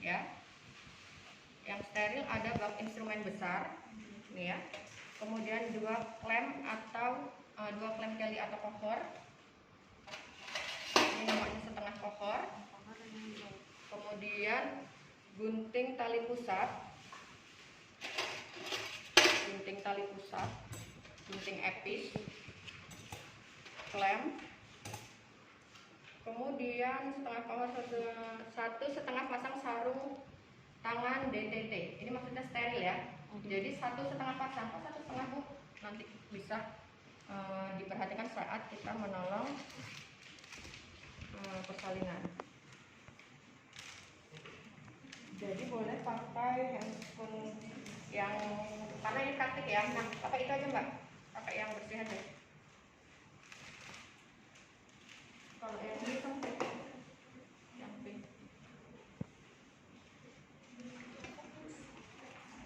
ya. Yang steril ada bak instrumen besar, ini ya. Kemudian 2 klem atau 2 klem keli atau kohor. Ini namanya setengah kohor. Kemudian gunting tali pusat, gunting epis, klem. Kemudian setengah kohor, 1,5 pasang sarung tangan DTT. Ini maksudnya steril ya. Jadi 1,5 pasang, 1,5 Bu, nanti bisa diperhatikan saat kita menolong persalinan. Jadi boleh pakai handphone yang, karena ini praktik ya. Nah, pakai itu aja Mbak, pakai yang bersih aja. Kalau yang ini sempit, yang pink.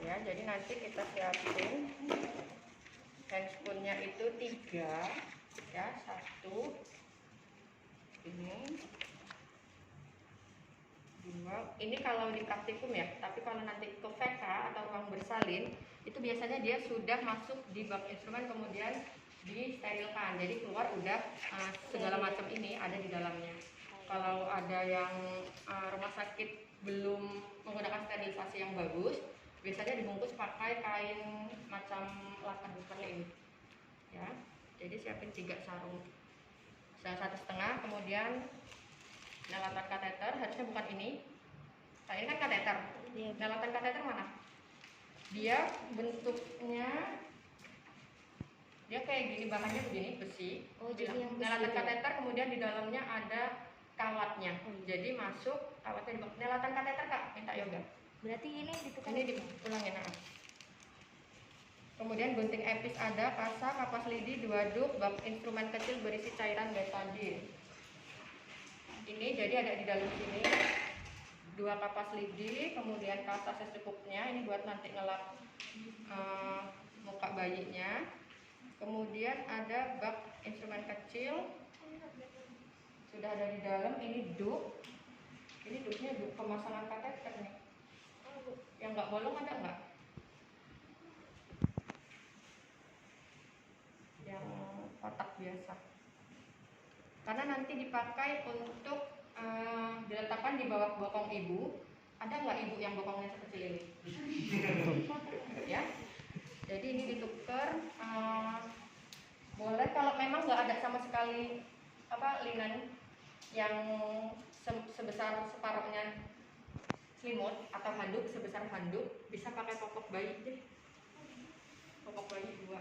Ya, jadi nanti kita siapin handspoonnya itu 3 ya, 1 ini, 2 ini kalau di praktikum ya. Tapi kalau nanti ke VK atau ruang bersalin itu biasanya dia sudah masuk di bak instrumen kemudian disterilkan, jadi keluar udah segala macam ini ada di dalamnya. Kalau ada yang rumah sakit belum menggunakan sterilisasi yang bagus, biasanya dibungkus pakai kain macam lakan seperti ini ya. Jadi siapin 3 sarung, 1,5, kemudian nelatan kateter, harusnya bukan ini. Nah, ini kan kateter. Nelatan kateter mana? Dia bentuknya dia kayak gini, bahannya begini, besi. Nelatan kateter, kemudian di dalamnya ada kawatnya. Jadi masuk kawatnya di bawah. Nelatan kateter Kak, minta yoga. Berarti ini ditukar. Ini diulangin. Kemudian gunting epis ada, kasa, kapas lidi, 2 duk, bak instrumen kecil berisi cairan betadine. Ini jadi ada di dalam sini 2 kapas lidi, kemudian kasa secukupnya. Ini buat nanti ngelap muka bayinya. Kemudian ada bak instrumen kecil, sudah ada di dalam. Ini duk, ini duknya duk pemasangan kateter nih. Yang nggak bolong ada nggak? Yang kotak biasa. Karena nanti dipakai untuk diletakkan di bawah bokong ibu. Ada nggak ibu yang bokongnya sekecil ini? Ya. Jadi ini ditukar. Boleh kalau memang nggak ada sama sekali linen yang sebesar separuhnya selimut atau handuk sebesar handuk, bisa pakai popok bayi deh. Popok bayi 2.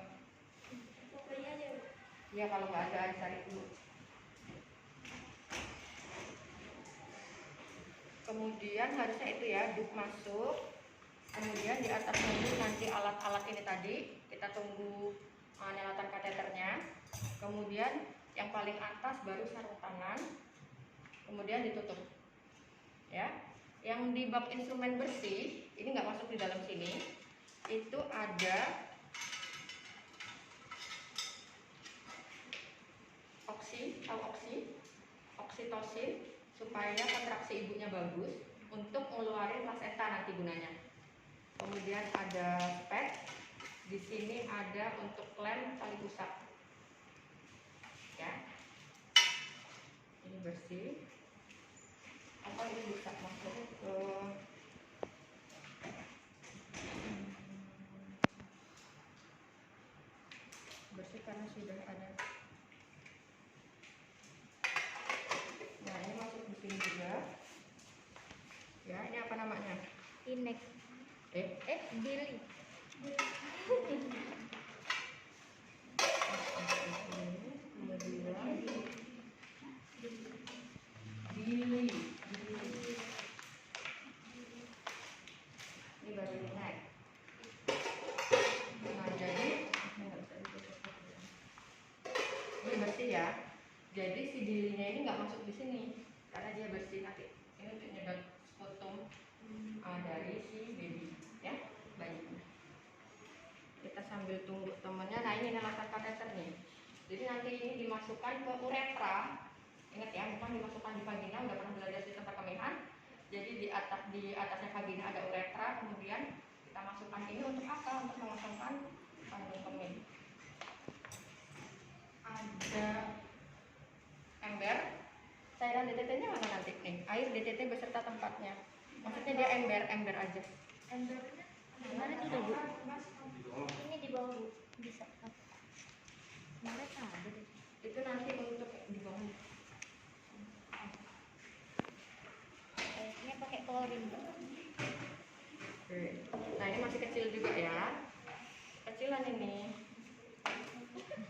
Popok bayi aja. Ya kalau nggak ada cari dulu. Kemudian harusnya itu ya, duk masuk. Kemudian di atas dulu nanti alat-alat ini tadi kita tunggu nelatan kateternya. Kemudian yang paling atas baru sarung tangan. Kemudian ditutup. Ya. Yang di bak instrumen bersih ini nggak masuk di dalam sini. Itu ada oksitosin supaya kontraksi ibunya bagus, untuk ngeluarin plasenta nanti gunanya. Kemudian ada pad, di sini ada untuk klem tali pusat. Ya, ini bersih. Apa ini bisa masuk ke bersih karena sudah ada. Nah, ini masuk di sini juga. Ya, ini apa namanya? Inek. Billy. Billy. Ini baru inek. Nah, jadi ini bersih ya. Jadi si dirinya ini nggak masuk di sini karena dia bersih nanti. Ini untuk nyedot sputum dari si baby ya, bayinya. Kita sambil tunggu temennya. Nah, ini nelatan kateter nih. Jadi nanti ini dimasukkan ke uretra. Ingat ya, bukan dimasukkan di vagina. Udah pernah belajar sistem perkemihan. Jadi di di atasnya vagina ada uretra, kemudian kita masukkan ini untuk apa? Untuk mengosongkan kandung kemih. Ada ember, cairan DTT-nya mana nanti nih? Air DTT beserta tempatnya. Maksudnya dia ember aja. Embernya mana tuh Bu? Ini di bawah Bu. Bisa. Kemarin ada deh. Itu nanti untuk di bawah. Ini pakai klorin Bu. Oke. Nah ini masih kecil juga ya. Kecilan ini.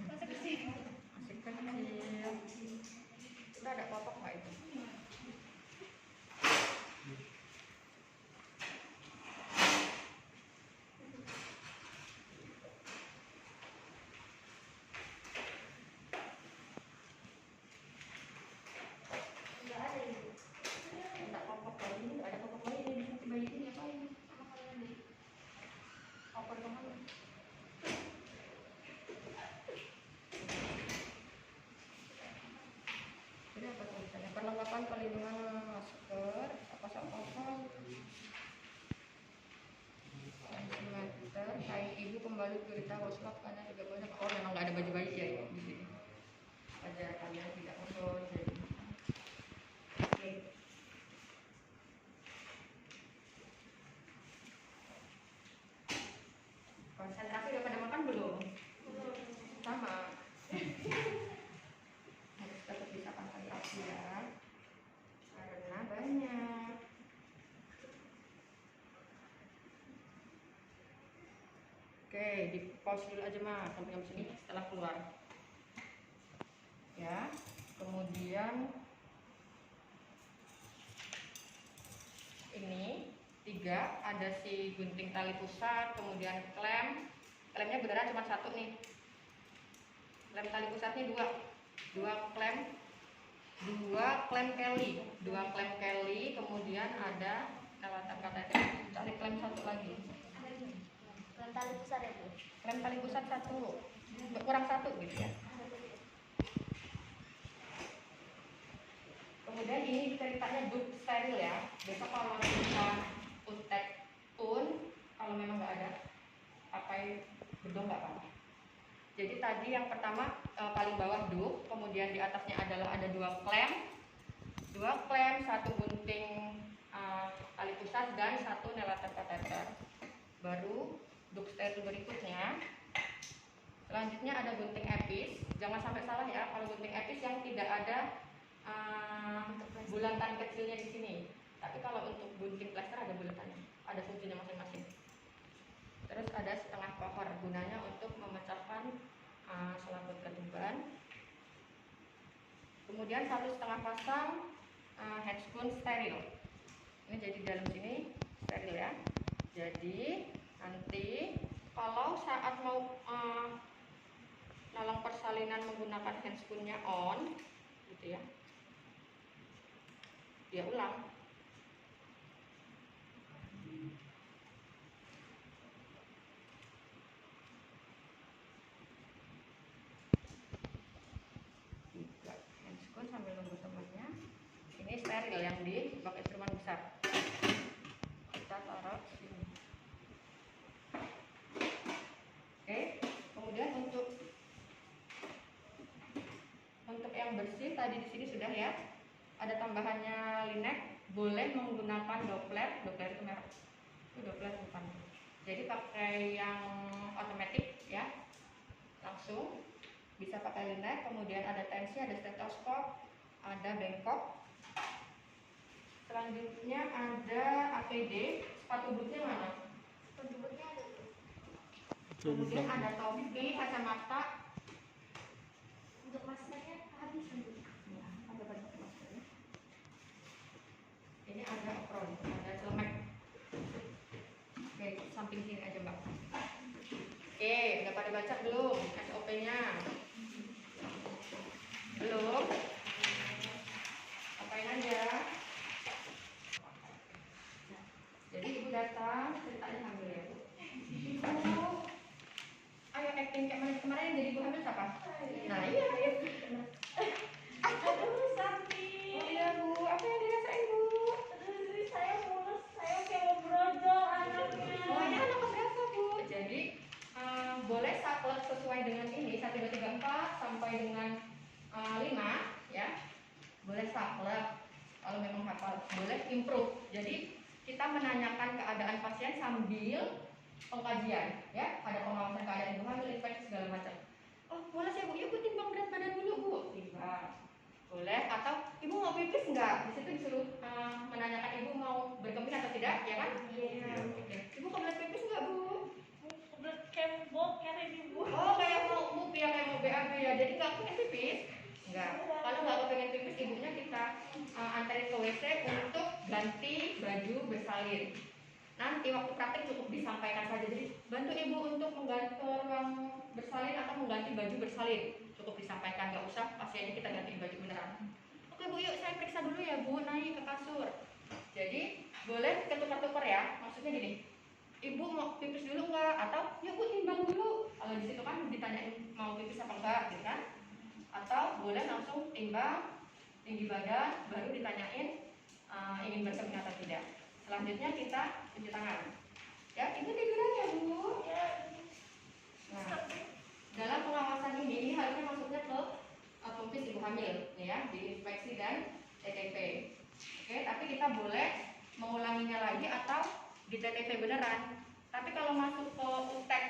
Masih kecil. Masih kecil. Udah ada popok nggak itu? Enggak ada Ibu. Enggak popok lagi, enggak ada popok lagi ini di bayi ini apa ini? Popok kemana? Ini apa tulisannya? Perlengkapan perlindungan masker, apa-apa. Meter, kain ibu pembalut berita waslap karena tidak banyak. Oh memang nggak ada baju bayi ya di sini. Ajar kalian tidak kotor. Oke. Konsentrasi udah pada makan belum? Sama. Harus tetap bisa konsentrasi ya. Karena banyak. Oke, di pause dulu aja mah sampai sini setelah keluar. Ya, kemudian ini 3 ada si gunting tali pusat, kemudian klemnya beneran cuma 1 nih. Klem tali pusatnya 2 klem, 2 klem Kelly, kemudian ada kelatan kateter, cari klem 1 lagi. Klem tali besar ya Bu. Klem tali pusat 1, kurang 1 gitu ya. Kemudian ini ceritanya dup steril ya. Besok kalau kita untek kalau memang nggak ada pakai gedung nggak apa-apa. Jadi tadi yang pertama paling bawah dup, kemudian di atasnya adalah ada 2 klem, 1 gunting tali pusat dan 1 nelater kateter. Baru dup steril berikutnya. Selanjutnya ada gunting epis. Jangan sampai salah ya, kalau gunting epis yang tidak ada bulatan kecilnya di sini. Tapi kalau untuk gunting plester ada bulatannya, ada fungsinya masing-masing. Terus ada setengah kohor, gunanya untuk memecahkan selaput ketuban. Kemudian 1,5 pasang handscoon steril. Ini jadi dalam sini steril ya. Jadi nanti kalau saat mau nolong persalinan menggunakan handscoonnya on, gitu ya. Dia ulang. Handscoon sambil nunggu temannya. Ini steril yang di bak instrumen besar. Kita taruh sini. Oke, kemudian untuk yang bersih tadi di sini sudah ya. Ada tambahannya linek, boleh menggunakan Doppler itu merek. Itu Doppler bukan. Jadi pakai yang otomatis ya. Langsung bisa pakai linek, kemudian ada tensi, ada stetoskop, ada bengkok. Selanjutnya ada APD, sepatu bootnya mana? Sepatu bootnya ada Bu. Kemudian ada topi, kacamata. Untuk maskernya habis Bu. Ya, ada banyak maskernya. Ini ada apron, ada celemek. Oke, samping sini aja Mbak. Oke, udah pada baca belum SOP-nya? Belum? Apain aja? Jadi ibu datang, ceritanya hamil ya Bu. Ibu, ayo acting kayak kemarin yang jadi ibu hamil siapa? Nah iya. Aduh sakit. Oh iya Bu, apa yang dirasain Bu? Aduh saya mules. kita menanyakan keadaan pasien sambil pengkajian, ya. Ada pengawasan keadaan ibu hamil, infeksi segala macam. Oh, boleh ya Bu, yuk Bu timbang berat badan dulu Bu. Timbang. Boleh, atau ibu mau pipis enggak? Di situ disuruh menanyakan ibu mau berkemih atau tidak, ya kan? Iya. Ibu kebelet pipis enggak Bu? Kayak bok kayak ibu. Oh, kayak mau MUP ya, kayak mau BAB ya. Jadi nggak pengen pipis? Enggak. Kalau nggak kepengen pipis, ibunya kita antarin ke WC untuk ganti baju bersalin. Nanti waktu praktek cukup disampaikan saja. Jadi bantu ibu untuk mengganti ruang bersalin atau mengganti baju bersalin. Cukup disampaikan, nggak usah pasiennya kita ganti baju beneran. Oke Bu, yuk saya periksa dulu ya Bu, naik ke kasur. Jadi boleh ketukar-tukar ya. Maksudnya gini, ibu mau pipis dulu nggak? Atau yuk Bu timbang dulu. Kalau di situ kan ditanyain mau pipis apa enggak, gitu kan? Atau boleh langsung timbang tinggi badan, baru ditanyain ingin berkemih atau tidak. Selanjutnya kita cuci tangan. Ya, ibu tiduran ya Bu. Nah, dalam pengawasan ini harusnya masuknya ke pempis ibu hamil, ya, di inspeksi dan TTP. Oke, tapi kita boleh mengulanginya lagi atau di TTP beneran. Tapi kalau masuk ke UTEK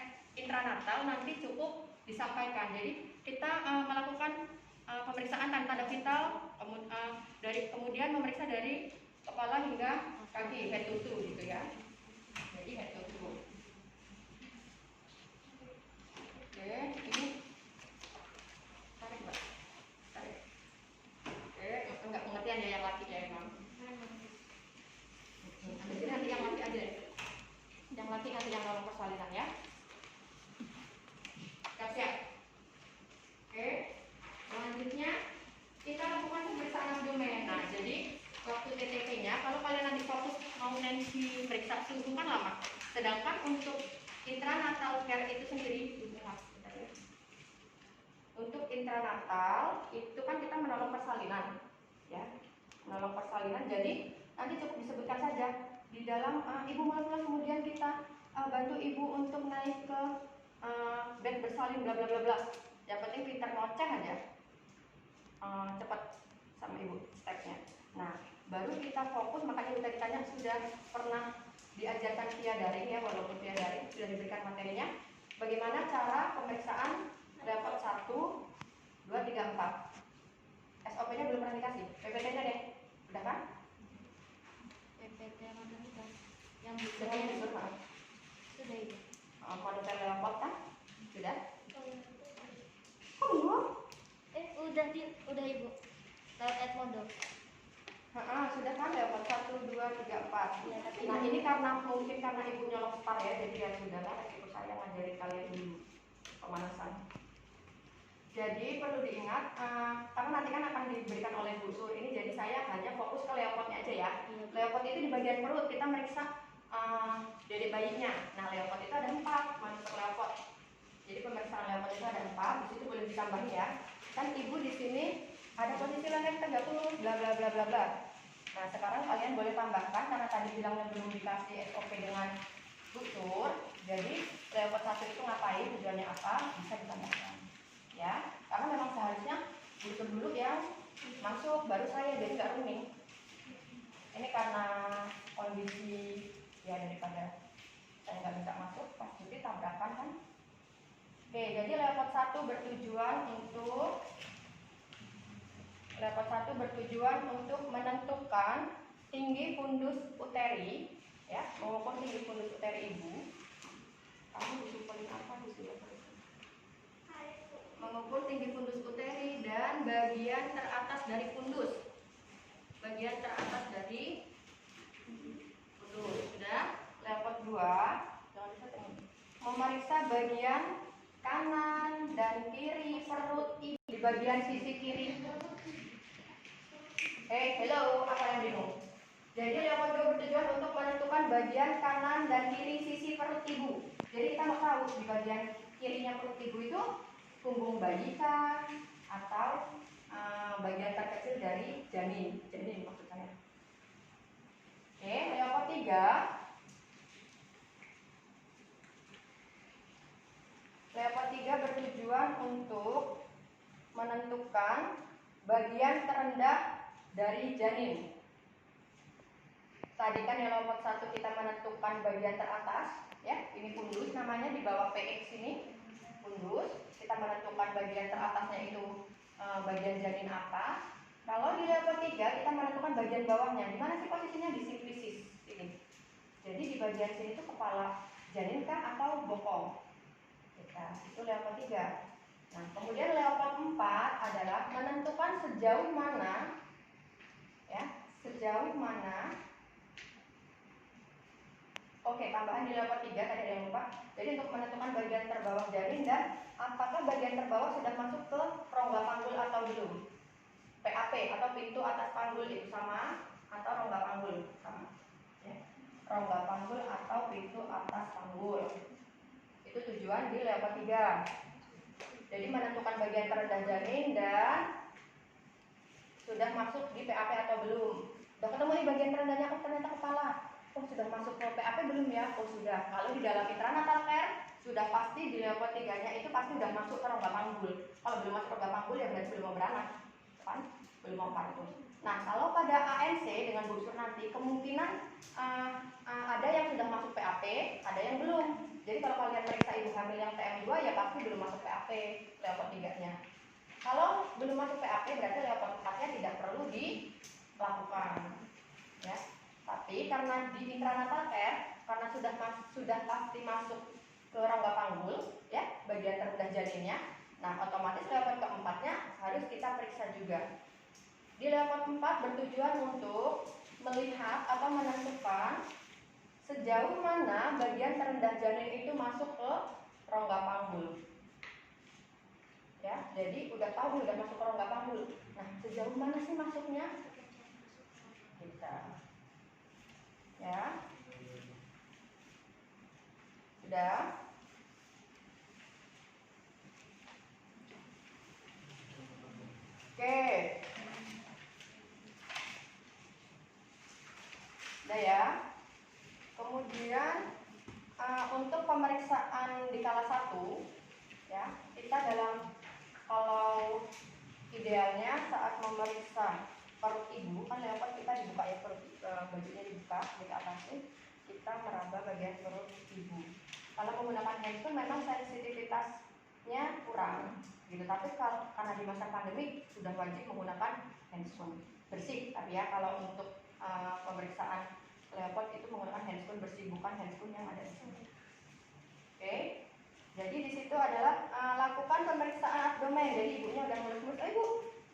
intranatal nanti cukup disampaikan. Jadi kita melakukan pemeriksaan tanda vital, kemudian memeriksa dari kepala hingga kaki, head to toe gitu ya. Jadi head to toe. Oke, ini tarik Mbak, tarik. Oke, enggak pengertian ya yang laki ya emang. Jadi nanti yang laki aja. Yang laki nanti yang nolong persalinan ya. Siap-siap. Oke. Selanjutnya kita lakukan pemeriksaan abdomen. Nah, jadi waktu TTP-nya kalau kalian nanti fokus mau nanti periksa suhu kan lama. Sedangkan untuk intranatal care itu sendiri, untuk intranatal itu kan kita menolong persalinan, ya, menolong persalinan. Jadi nanti cukup disebutkan saja di dalam ibu mulai kemudian kita bantu ibu untuk naik ke bed bersalin bla bla bla bla. Yang penting pintar ngoceh aja, cepat sama ibu stepnya. Nah, baru kita fokus, makanya kita ditanya sudah pernah diajarkan via daring ya, walaupun via daring sudah diberikan materinya. Bagaimana cara pemeriksaan level 1, 2, 3, 4. SOP-nya belum pernah dikasih. PPT-nya deh. Udah kan? PPT matematika yang Sudah sudah. sudah itu. Monitor level kan? Sudah? Oh, belum? Udah ibu. Lewat Edmodo. Sudah kan level 1, 2, 3, 4. Ya, tapi Nah, ini mungkin karena ibunya lopar ya, jadi ya sudahlah, resiko saya ngajarin kalian dulu pemanasan. Jadi perlu diingat, karena nanti kan akan diberikan oleh Bu Sur ini, jadi saya hanya fokus ke leopotnya aja ya. Leopot itu di bagian perut, kita meriksa dedek bayinya. Nah, leopot itu ada 4, monitor leopot. Jadi pemeriksaan leopot itu ada 4, di situ boleh ditambahin ya. Kan ibu di sini ada posisi leher tegak lurus, bla bla bla bla bla. Nah, sekarang kalian boleh tambahkan karena tadi bilangnya belum dikasih SOP dengan Bu Sur. Jadi leopot 1 itu ngapain, tujuannya apa, bisa ditambahkan. Ya, karena memang seharusnya butuh dulu yang masuk baru saya, jadi nggak rooming. Ini karena kondisi ya daripada saya nggak bisa masuk pas cuti tabrakan kan. Oke, jadi leopot 1 bertujuan untuk menentukan tinggi fundus uteri, ya, mengukur tinggi fundus uteri ibu. Kamu disuppelin apa di sini? Mengukur tinggi fundus uteri dan bagian teratas dari fundus. Bagian teratas dari fundus. Sudah. Level 2 memeriksa bagian kanan dan kiri perut ibu. Di bagian sisi kiri. Hello, apa yang bingung? Jadi level 2 bertujuan untuk menentukan bagian kanan dan kiri sisi perut ibu. Jadi kita mau tahu di bagian kirinya perut ibu itu punggung bayi kah, atau bagian terkecil dari janin maksud saya. Oke, level 3. Level 3 bertujuan untuk menentukan bagian terendah dari janin. Tadi kan yang leopard 1 kita menentukan bagian teratas, ya. Ini fundus namanya di bawah PX ini. Fundus, kita menentukan bagian teratasnya itu bagian janin apa. Kalau di leopard 3 kita menentukan bagian bawahnya. Di mana sih posisinya? Di simplisis ini. Jadi di bagian sini itu kepala janin kah atau bokong? Itu leopard 3. Nah, kemudian leopard 4 adalah menentukan sejauh mana, ya, sejauh mana. Oke, tambahan di leopard 3 tadi ada yang lupa. Jadi untuk menentukan bagian terbawah janin dan apakah bagian terbawah sudah masuk ke rongga panggul atau belum. PAP atau pintu atas panggul itu sama, atau rongga panggul sama. Ya. Rongga panggul atau pintu atas panggul. Itu tujuan di leopard 3. Jadi menentukan bagian terendah janin dan sudah masuk di PAP atau belum. Udah ketemu nih bagian terendahnya, oh ternyata kepala. Oh sudah masuk ke PAP belum ya? Oh sudah. Kalau di dalam intranatal care sudah pasti di leopard 3-nya itu pasti sudah masuk ke rongga panggul. Kalau belum masuk ke rongga panggul ya berarti belum mau beranak, kan? Belum mau partus. Nah kalau pada ANC dengan busur nanti kemungkinan ada yang sudah masuk PAP, ada yang belum. Jadi kalau kalian periksa ibu hamil yang TM2 ya pasti belum masuk PAP leopard 3-nya. Kalau belum masuk PAP berarti leopard 4-nya tidak perlu dilakukan. Ya. Tapi karena di intranatal care karena sudah pasti masuk ke rongga panggul, ya, bagian terendah janinnya. Nah, otomatis leopard keempatnya harus kita periksa juga. Di leopard 4 bertujuan untuk melihat atau menentukan sejauh mana bagian terendah janin itu masuk ke rongga panggul. Ya, jadi udah tahu udah masuk ke rongga panggul. Nah, sejauh mana sih masuknya? Kita. Ya. Sudah. Oke. Udah ya. Kemudian untuk pemeriksaan di kala 1, ya, kita kalau idealnya saat memeriksa perut ibu, kan leopard kita dibuka ya, perut bajunya dibuka di atasnya, kita meraba bagian perut ibu. Kalau menggunakan handphone memang sensitivitasnya kurang, gitu. Tapi karena di masa pandemi sudah wajib menggunakan handphone bersih. Tapi ya kalau untuk pemeriksaan leopard itu menggunakan handphone bersih, bukan handphone yang ada di sini. Oke. Jadi di situ adalah lakukan pemeriksaan abdomen. Jadi ibunya udah mulus-mulus, ibu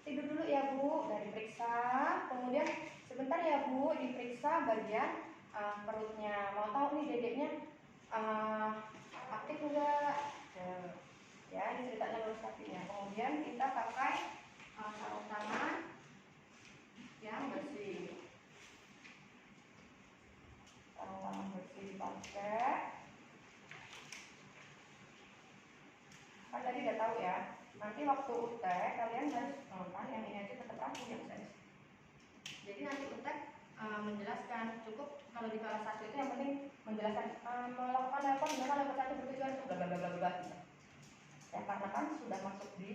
tidur dulu ya bu, udah diperiksa. Kemudian sebentar ya bu, diperiksa bagian perutnya. Mau tahu nih dedeknya aktif enggak? Ya, ini ceritanya lurus kakinya. Kemudian kita pakai sarung tangan yang bersih. Sarung tangan bersih dipakai. Kan tadi udah tahu ya. Nanti waktu UT kalian harus kan yang ini aja tetap rapi ya guys. Jadi nanti UT menjelaskan, cukup kalau di kelas 1 itu yang penting menjelaskan melakukan leopard dengan leopard 1 bertujuan untuk bla bla bla bla gitu. Ya karena kan sudah masuk di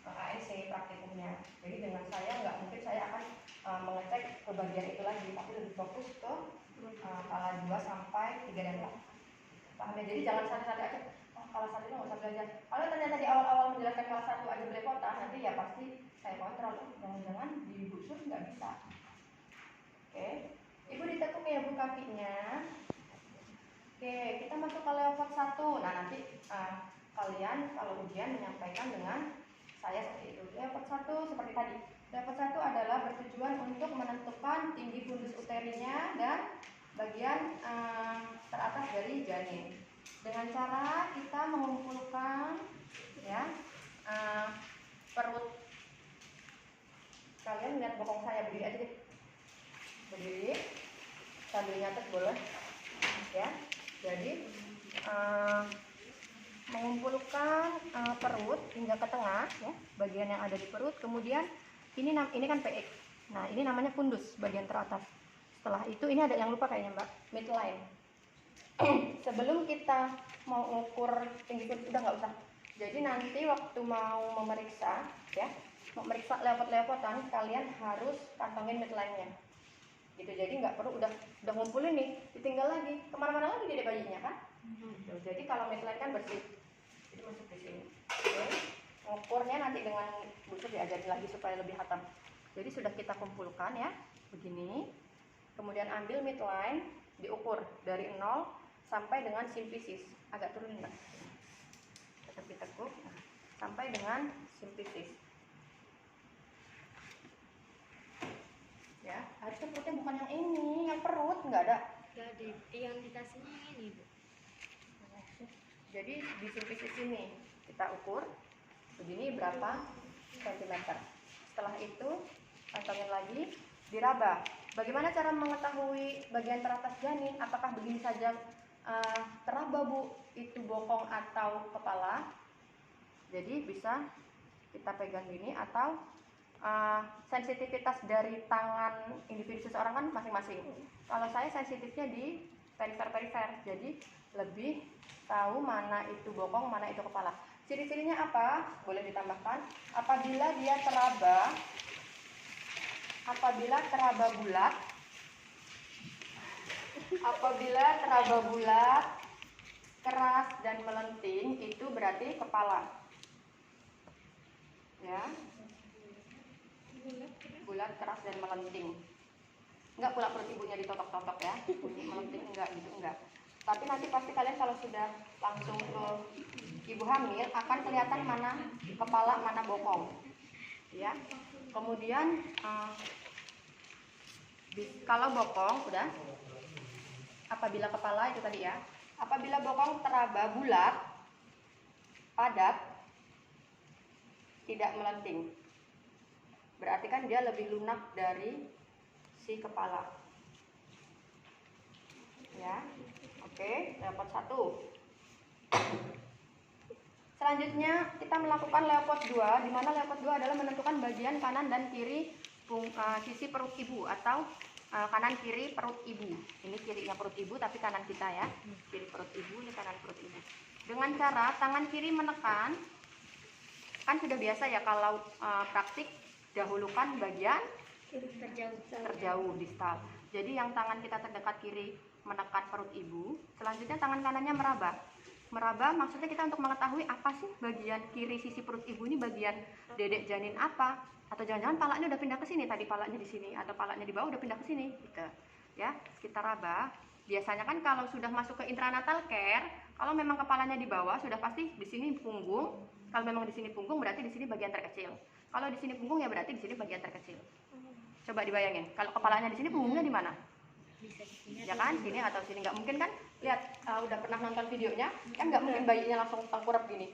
ASC praktikumnya. Jadi dengan saya nggak mungkin saya akan mengecek ke bagian itu lagi, tapi lebih fokus ke kala 2 sampai 3 dan 4. Paham ya? Jadi jangan satu-satu aja. Kelas 1 itu nggak usah belajar. Kalau ternyata di awal-awal menjelaskan kelas 1 aja belepotan, nanti ya pasti saya kontrol. Jangan-jangan di busur nggak bisa. Oke, ibu ditekuk ya bu kakinya. Oke, kita masuk ke leopard 1. Nah nanti kalian kalau ujian menyampaikan dengan saya seperti itu. Leopard 1 seperti tadi. Leopard 1 adalah bertujuan untuk menentukan tinggi fundus uterinya dan bagian teratas dari janin. Dengan cara kita mengumpulkan ya perut. Kalian lihat bokong saya, berdiri aja deh. Berdiri sambil nyatet boleh ya. Jadi mengumpulkan perut hingga ke tengah ya, bagian yang ada di perut. Kemudian ini kan PX. Nah ini namanya fundus, bagian teratas. Setelah itu ini ada yang lupa kayaknya mbak, midline. Sebelum kita mau ukur tinggi fundus udah nggak usah. Jadi nanti waktu mau memeriksa ya, memeriksa leopard-leopardan kalian harus kantongin midline-nya. gitu. Jadi nggak perlu udah ngumpulin nih, ditinggal lagi kemana-mana lagi dedek bayinya kan. Tuh, jadi kalau midline kan bersih, jadi masuk di sini. Oke. Ngukurnya nanti dengan busur diajarin lagi supaya lebih hatam. Jadi sudah kita kumpulkan ya, begini. Kemudian ambil midline, diukur dari 0 sampai dengan simplisis. Agak turunin Mbak. Tetap ditekuk. Nah, sampai dengan simplisis. Ya, harusnya perutnya bukan yang ini, yang perut nggak ada. Nggak ada, yang dikasihnya yang ini Bu. Jadi di simplisis ini kita ukur begini berapa sentimeter. Setelah itu pantengin lagi, diraba. Bagaimana cara mengetahui bagian teratas janin? Apakah begini saja teraba Bu, itu bokong atau kepala? Jadi bisa kita pegang gini atau sensitivitas dari tangan individu seseorang kan masing-masing. Kalau saya sensitifnya di perifer-perifer, jadi lebih tahu mana itu bokong, mana itu kepala. Ciri-cirinya apa? Boleh ditambahkan. Apabila dia teraba bulat, keras dan melenting, itu berarti kepala. Ya. Bulat, keras dan melenting. Enggak pula perut ibunya ditotok-totok ya, bunyi melenting enggak gitu, enggak. Tapi nanti pasti kalian kalau sudah langsung ke ibu hamil akan kelihatan mana kepala, mana bokong. Ya. Kemudian kalau bokong udah, apabila kepala itu tadi ya, apabila bokong teraba bulat, padat, tidak melenting, berarti kan dia lebih lunak dari si kepala. Ya, oke, leopard 1. Selanjutnya kita melakukan leopard 2, di mana leopard 2 adalah menentukan bagian kanan dan kiri sisi perut ibu atau kanan kiri perut ibu. Ini kirinya perut ibu tapi kanan kita ya. Kiri perut ibu, ini kanan perut ibu. Dengan cara tangan kiri menekan, kan sudah biasa ya kalau praktik dahulukan bagian terjauh distal. Jadi yang tangan kita terdekat kiri menekan perut ibu, selanjutnya tangan kanannya meraba. Meraba maksudnya kita untuk mengetahui apa sih bagian kiri sisi perut ibu ini, bagian dedek janin apa, atau jangan-jangan palanya udah pindah ke sini, tadi palanya di sini atau palanya di bawah udah pindah ke sini gitu. Ya, kita raba. Biasanya kan kalau sudah masuk ke intranatal care, kalau memang kepalanya di bawah sudah pasti di sini punggung. Kalau memang di sini punggung berarti di sini bagian terkecil. Kalau di sini punggung ya berarti di sini bagian terkecil. Coba dibayangin, kalau kepalanya di sini, punggungnya di mana? Ya kan, sini atau sini. Nggak mungkin kan? Lihat, udah pernah nonton videonya, kan nggak mungkin bayinya langsung tengkurap gini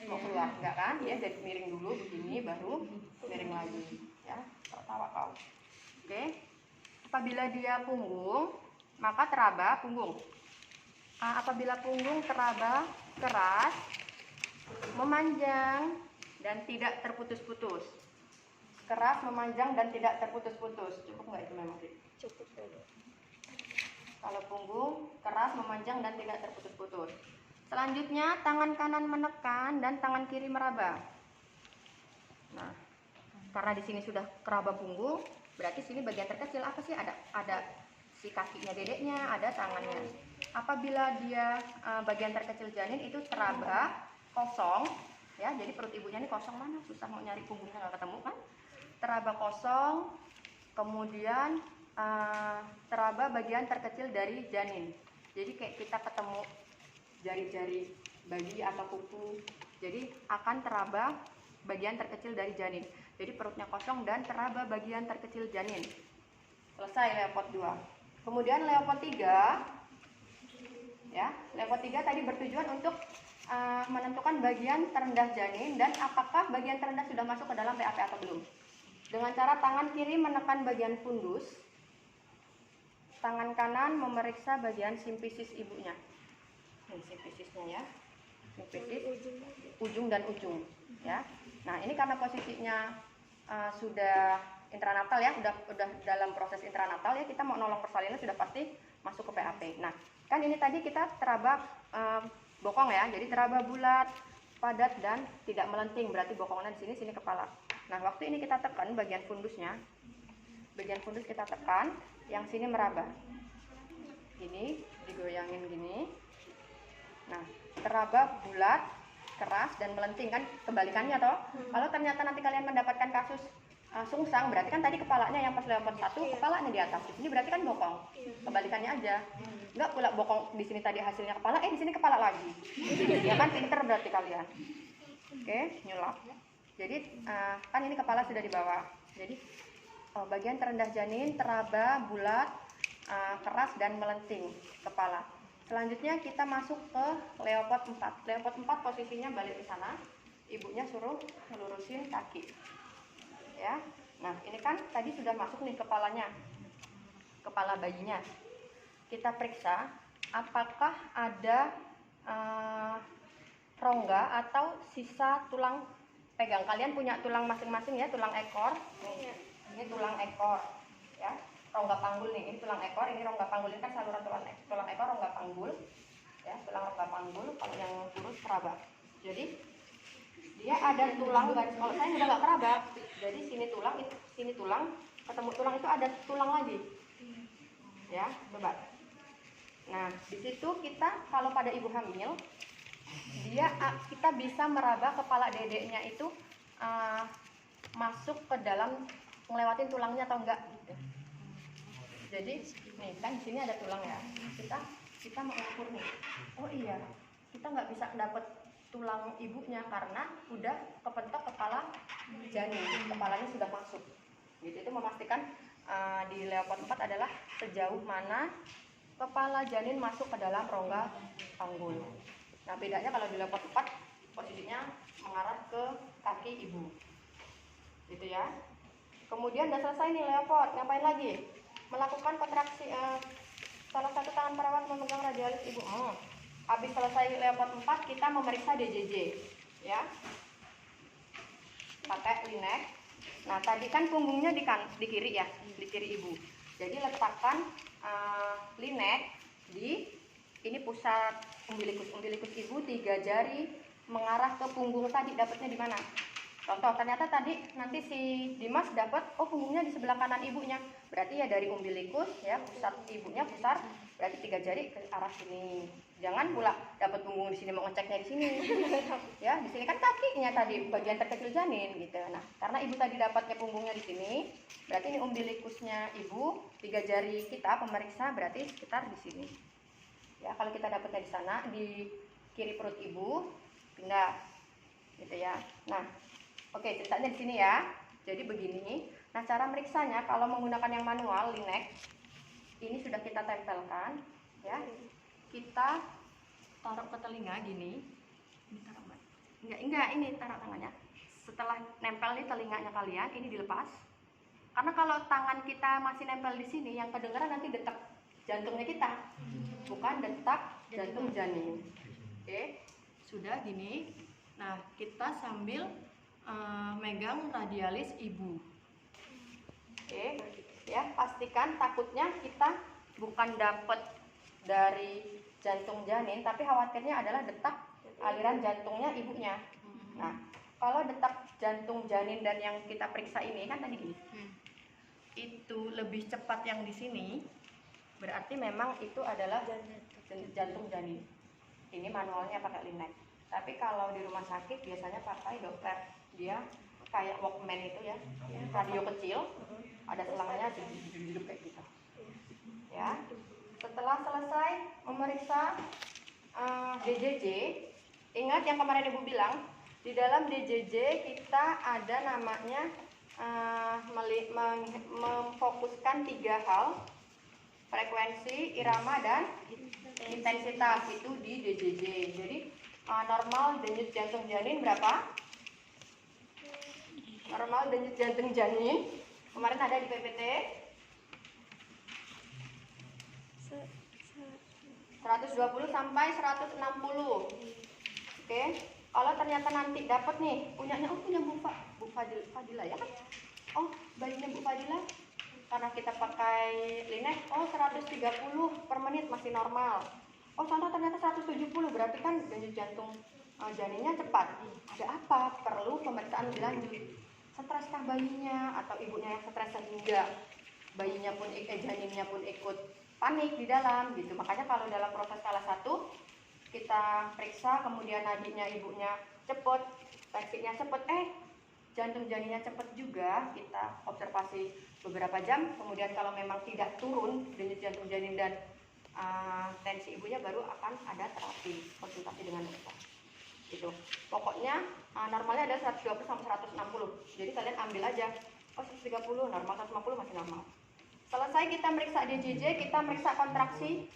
mau keluar, nggak kan? Ya, jadi miring dulu begini, baru miring lagi. Ya, tawa kau. Oke. Apabila dia punggung, maka teraba punggung. Apabila punggung teraba keras, memanjang dan tidak terputus-putus. Keras, memanjang dan tidak terputus-putus. Cukup nggak itu memang? Cukup dulu. Kalau punggung keras, memanjang dan tidak terputus-putus. Selanjutnya tangan kanan menekan dan tangan kiri meraba. Nah, karena di sini sudah keraba punggung, berarti sini bagian terkecil apa sih? Ada si kakinya dedeknya, ada tangannya. Apabila dia bagian terkecil janin itu teraba kosong, ya. Jadi perut ibunya ini kosong, mana susah mau nyari punggungnya nggak ketemu kan? Teraba kosong, kemudian teraba bagian terkecil dari janin. Jadi kayak kita ketemu jari-jari bayi atau kuku, jadi akan teraba bagian terkecil dari janin. Jadi perutnya kosong dan teraba bagian terkecil janin. Selesai leopard 2. Kemudian leopard 3, ya, leopard 3 tadi bertujuan untuk menentukan bagian terendah janin dan apakah bagian terendah sudah masuk ke dalam PAP atau belum. Dengan cara tangan kiri menekan bagian fundus, tangan kanan memeriksa bagian simpisis ibunya. Ini simpisisnya ya, simpisis ujung dan ujung, ya. Nah ini karena posisinya sudah intranatal ya, udah dalam proses intranatal ya, kita mau nolong persalinan sudah pasti masuk ke PAP. Nah kan ini tadi kita teraba bokong ya, jadi teraba bulat, padat dan tidak melenting, berarti bokongnya di sini, sini kepala. Nah waktu ini kita tekan bagian fundusnya, bagian fundus kita tekan, yang sini meraba. Gini, digoyangin gini. Nah, teraba bulat, keras dan melenting kan kebalikannya toh. Kalau ternyata nanti kalian mendapatkan kasus sungsang, berarti kan tadi kepalanya yang pas leopard 1, kepalanya di atas. Ini berarti kan bokong. Kebalikannya aja. Enggak pula bokong di sini tadi hasilnya kepala, di sini kepala lagi. Ya kan pinter berarti kalian. Oke, nyulap. Jadi kan ini kepala sudah di bawah. Jadi bagian terendah janin teraba bulat, keras dan melenting kepala. Selanjutnya kita masuk ke leopard 4. Leopard 4 posisinya balik ke sana. Ibunya suruh ngelurusin kaki. Ya. Nah, ini kan tadi sudah masuk nih kepalanya. Kepala bayinya. Kita periksa apakah ada rongga atau sisa tulang pegang. Kalian punya tulang masing-masing ya, tulang ekor. Ini tulang ekor, ya. Rongga panggul nih, ini tulang ekor, ini rongga panggul. Ini kan saluran tulang ekor, rongga panggul. Ya, tulang rongga panggul, kalau yang lurus keraba. Jadi dia ada tulang garis. Kalau saya udah nggak keraba, jadi sini tulang, ketemu tulang itu ada tulang lagi. Ya, coba. Nah, di situ kita kalau pada ibu hamil, kita bisa meraba kepala dedeknya itu masuk ke dalam ngelewatin tulangnya atau enggak gitu. Jadi nih kan di sini ada tulang ya. Kita mau ukur nih. Oh iya, kita nggak bisa dapet tulang ibunya karena udah kepentok kepala janin, kepalanya sudah masuk. Gitu, itu memastikan di leopard 4 adalah sejauh mana kepala janin masuk ke dalam rongga panggul. Nah, bedanya kalau di leopard 4 posisinya mengarah ke kaki ibu. Gitu ya. Kemudian udah selesai nih leopard, ngapain lagi? Melakukan kontraksi. Salah satu tangan perawat memegang radialis ibu. Habis selesai leopard 4 kita memeriksa DJJ, ya. Pakai linek. Nah, tadi kan punggungnya di kiri ya, di kiri ibu. Jadi letakkan linek di ini pusat umbilikus ibu, 3 jari mengarah ke punggung tadi. Dapatnya di mana? Contoh, ternyata tadi nanti si Dimas dapat, punggungnya di sebelah kanan ibunya. Berarti ya dari umbilikus ya, pusat ibunya pusar, berarti 3 jari ke arah sini. Jangan pula dapat punggung di sini mau ngeceknya di sini. Ya, di sini kan kakinya tadi bagian terkecil janin gitu. Nah, karena ibu tadi dapatnya punggungnya di sini, berarti ini umbilikusnya ibu, 3 jari kita pemeriksa berarti sekitar di sini. Ya, kalau kita dapatnya di sana di kiri perut ibu, pindah gitu ya. Nah, oke, ceritanya di sini ya. Jadi begini. Nah, cara meriksanya kalau menggunakan yang manual, linek, ini sudah kita tempelkan, ya. Kita taruh ke telinga gini. Ini taruh enggak, ini taruh tangannya. Setelah nempel di telinganya kalian, ini dilepas. Karena kalau tangan kita masih nempel di sini, yang kedengaran nanti detak jantungnya kita, bukan detak jantung janin. Oke, sudah gini. Nah, kita sambil megang radialis ibu. Oke, ya pastikan, takutnya kita bukan dapat dari jantung janin, tapi khawatirnya adalah detak aliran jantungnya ibunya. Nah, kalau detak jantung janin dan yang kita periksa ini kan tadi gini, itu lebih cepat yang di sini, berarti memang itu adalah jantung janin. Ini manualnya pakai linek. Tapi kalau di rumah sakit biasanya pakai Doppler. Dia kayak Walkman itu ya, radio kecil, ada selangnya hidup kayak gitu. Ya, setelah selesai memeriksa DJJ, ingat yang kemarin ibu bilang, di dalam DJJ kita ada namanya memfokuskan 3 hal: frekuensi, irama, dan intensitas. Itu di DJJ. Jadi normal denyut jantung janin berapa? Normal denyut jantung janin kemarin ada di PPT 120 sampai 160. Oke. Kalau ternyata nanti dapat nih, punya Bu Fadila ya kan? Oh, bayinya Bu Fadila karena kita pakai linek, 130 per menit masih normal. Oh, contoh ternyata 170, berarti kan denyut jantung janinnya cepat. Ada apa? Perlu pemeriksaan lebih lanjut. Streskah bayinya atau ibunya yang stres sehingga bayinya pun janinnya pun ikut panik di dalam gitu. Makanya kalau dalam proses kala 1 kita periksa, kemudian nadinya ibunya cepet, tensinya cepet, jantung janinnya cepet juga, kita observasi beberapa jam, kemudian kalau memang tidak turun denyut jantung janin dan tensi ibunya, baru akan ada terapi konsultasi dengan dokter gitu. Pokoknya normalnya ada 120 sampai 160, jadi kalian ambil aja 130 normal, 150 masih normal. Selesai kita meriksa DJJ, kita meriksa kontraksi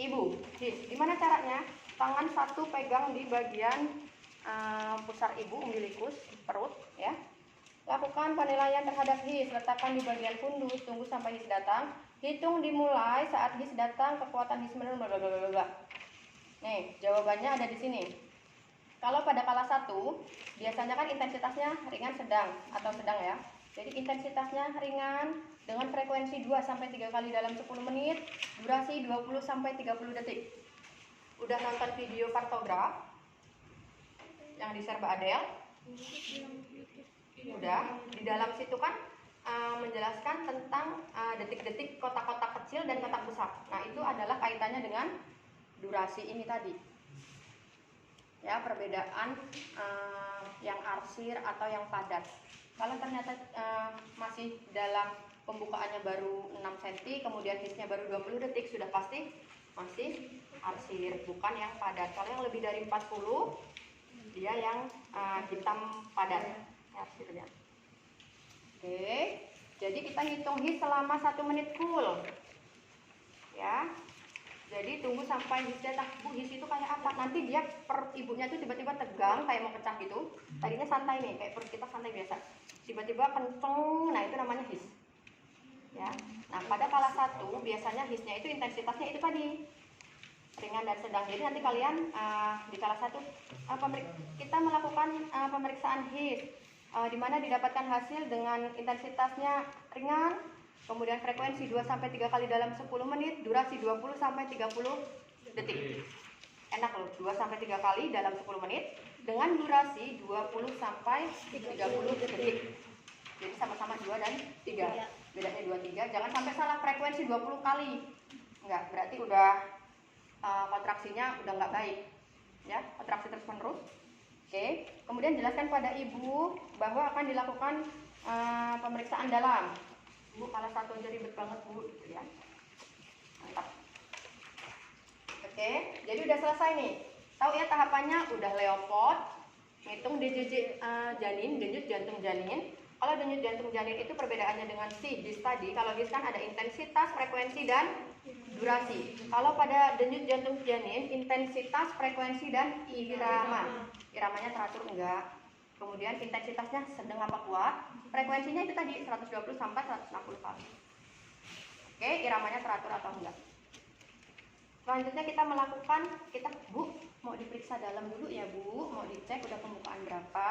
ibu. Gimana caranya? Tangan satu pegang di bagian pusar ibu, umbilikus, perut ya. Lakukan penilaian terhadap his, letakkan di bagian fundus, tunggu sampai his datang. Hitung dimulai saat his datang, kekuatan his menurun, blablabla. Nih, jawabannya ada di sini. Kalau pada kala 1, biasanya kan intensitasnya ringan sedang atau sedang ya. Jadi intensitasnya ringan dengan frekuensi 2 sampai 3 kali dalam 10 menit, durasi 20 sampai 30 detik. Udah nonton video partograf yang di Serba Adel? Udah. Di dalam situ kan menjelaskan tentang detik-detik kotak-kotak kecil dan kotak besar. Nah, itu adalah kaitannya dengan durasi ini tadi. Ya, perbedaan yang arsir atau yang padat. Kalau ternyata masih dalam pembukaannya baru 6 cm, kemudian hisnya baru 20 detik, sudah pasti masih arsir, bukan yang padat. Kalau yang lebih dari 40, dia yang hitam padat arsirnya. Oke, jadi kita hitung his selama 1 menit full. Ya. Jadi tunggu sampai his datang. Bu, his itu kayak apa? Nanti dia perut ibunya tuh tiba-tiba tegang kayak mau pecah gitu. Tadinya santai nih, kayak perut kita santai biasa. Tiba-tiba kenceng, nah itu namanya his. Ya. Nah, pada kala 1 biasanya hisnya itu intensitasnya itu tadi, ringan dan sedang. Jadi nanti kalian di kala 1 kita melakukan pemeriksaan his, di mana didapatkan hasil dengan intensitasnya ringan, kemudian frekuensi 2 sampai 3 kali dalam 10 menit, durasi 20 sampai 30 detik. Enak loh, 2 sampai 3 kali dalam 10 menit dengan durasi 20 sampai 30 detik. Jadi sama-sama 2 dan 3. Bedanya 2 3. Jangan sampai salah frekuensi 20 kali. Enggak, berarti udah kontraksinya udah nggak baik. Ya, kontraksi terus-menerus. Oke. Kemudian jelaskan pada ibu bahwa akan dilakukan pemeriksaan dalam. Bu, kala 1 aja ribet banget, Bu, gitu ya. Mantap. Oke, jadi udah selesai nih. Tahu ya tahapannya, udah Leopold, ngitung DJJ janin, denyut jantung janin. Kalau denyut jantung janin itu perbedaannya dengan si his tadi. Kalau his kan ada intensitas, frekuensi, dan durasi. Kalau pada denyut jantung janin, intensitas, frekuensi, dan irama. Iramanya teratur enggak? Kemudian intensitasnya sedang apa kuat, frekuensinya itu tadi 120 sampai 160 kali. Oke, iramanya teratur atau enggak. Selanjutnya kita melakukan, Bu, mau diperiksa dalam dulu ya Bu, mau dicek udah pembukaan berapa.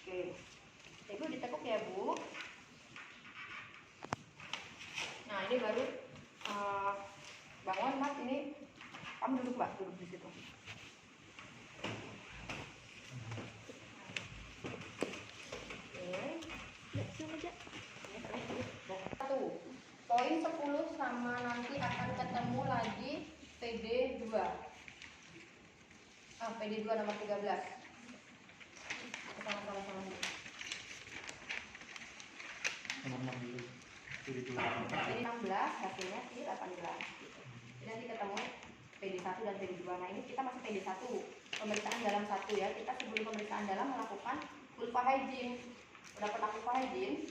Oke, Ibu ditekuk ya Bu. Nah, ini baru bangun Mas, ini kamu duduk Mbak, duduk di situ. Poin 10 sama nanti akan ketemu lagi PD2. PD2 nomor 13. Sama-sama. Jadi 16, hasilnya di 18. Jadi nanti ketemu PD1 dan PD2. Nah, ini kita masih PD1. Pemeriksaan dalam 1 ya. Kita sebelum pemeriksaan dalam melakukan vulva hygiene. Udah pernah vulva hygiene?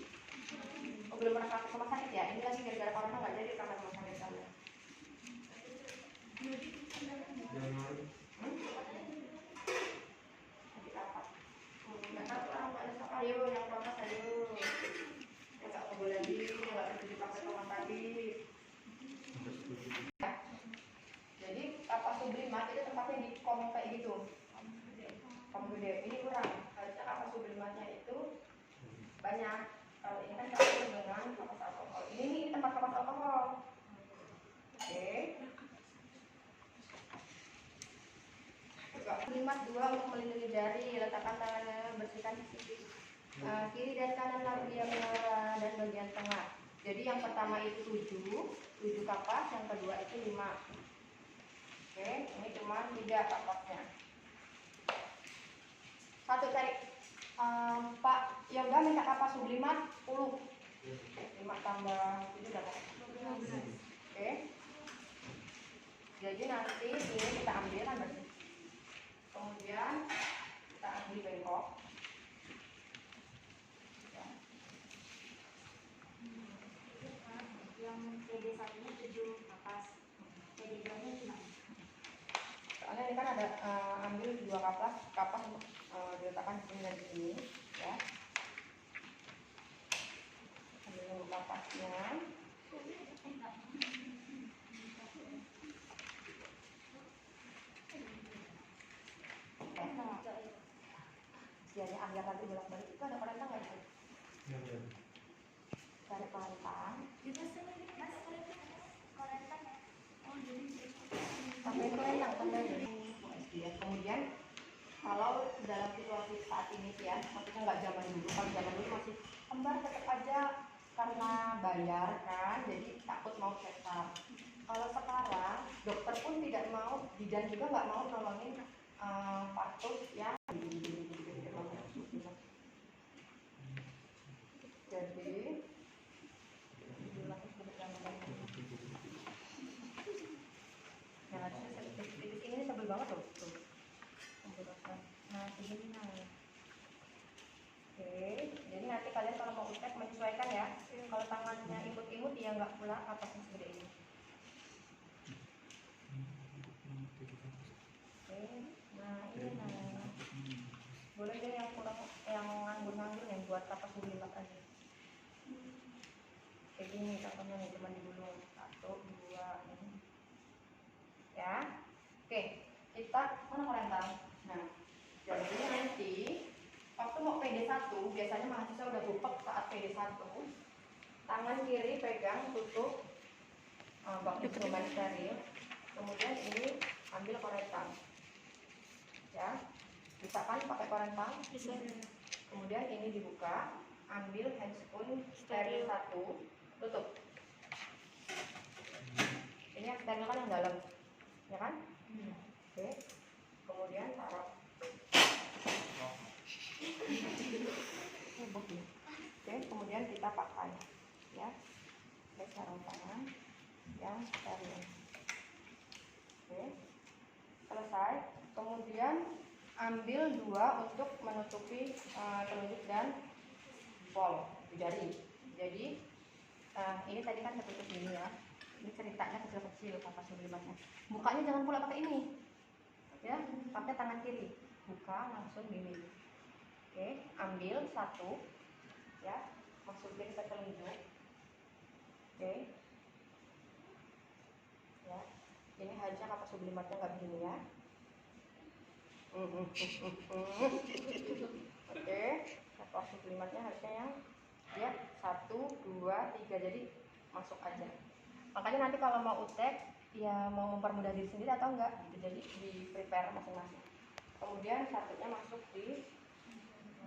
Belum pernah praktek rumah sakit ya? Ini lagi gara-gara corona nggak jadi praktek rumah sakit kalian. Ayo, yang protes ayo. Yang nggak boleh lagi, yang nggak bisa dipakai rumah tadi. Jadi apa sublimat itu tempatnya di kom kayak gitu. Kom gede. Ini kurang. Harusnya apa sublimatnya itu banyak. Kalau ini kan campur dengan kapas alkohol. Ini tempat kapas alkohol. Oke. Sublimat 2 untuk melindungi jari. Letakkan tangannya, bersihkan sisi kiri dan kanan labia menara dan bagian tengah. Jadi yang pertama itu 7 kapas, yang kedua itu 5. Oke, ini cuma 3 kapasnya. Satu cari. Pak Yoga minta kapas sublimat 10. 5 tambah 7 berapa? 12. Oke. Jadi nanti ini kita ambil kan berarti. Kemudian kita ambil bengkok. Yang PD1-nya 7 kapas, PD2-nya 5. Soalnya ini kan ada ambil 2 kapas untuk diletakkan di sini dan di sini, ya. Ambil dulu kapasnya. Biasanya ambil lagi bolak-balik itu ada korentang nggak sih? Cari korentang. Sampai korentang sampai. Kemudian kalau dalam situasi saat ini sih ya, maksudnya nggak zaman dulu. Kalau zaman dulu masih kembar tetap aja karena bayar kan, jadi takut mau sesar. Kalau sekarang dokter pun tidak mau, bidan juga nggak mau nolongin partus yang jadi titik ini tebel banget loh tuh. Nah segini nah. Oke, jadi nanti kalian kalau mau utek menyesuaikan ya. Kalau tangannya imut-imut ya nggak pula apa segede ini. Oke, nah ini nah. Boleh deh yang kurang, yang nganggur-nganggur yang buat kapas sublimat aja. Kayak gini contohnya nih, cuma digulung 1, 2 ini. Ya. Oke, kita mana korentang? Nah, jadi nanti waktu mau PD1 biasanya mahasiswa udah bupek saat PD1. Tangan kiri pegang tutup bak instrumen steril. Kemudian ini ambil korentang. Ya. Bisa kan pakai korentang? Bisa. Kemudian ini dibuka, ambil handspoon steril 1, tutup. Ini yang steril kan yang dalam, ya kan? Oke. Kemudian taruh. Oke, kemudian kita pakai, ya. Pakai sarung tangan yang steril. Oke, selesai. Kemudian ambil 2 untuk menutupi telunjuk dan jempol jari. Jadi ini tadi kan tertutup ini ya. Ini ceritanya kecil-kecil kapas sublimatnya. Bukanya jangan pula pakai ini, ya. Pakai tangan kiri. Buka langsung gini. Oke, ambil 1, ya. Masukin ke telunjuk. Oke. Ya. Ini harusnya kapas sublimatnya nggak begini ya. Oke, kapas sublimatnya harusnya yang ya 1, 2, 3 jadi masuk aja. Makanya nanti kalau mau utek ya mau mempermudah diri sendiri atau enggak gitu, jadi di prepare masing-masing. Kemudian satunya masuk di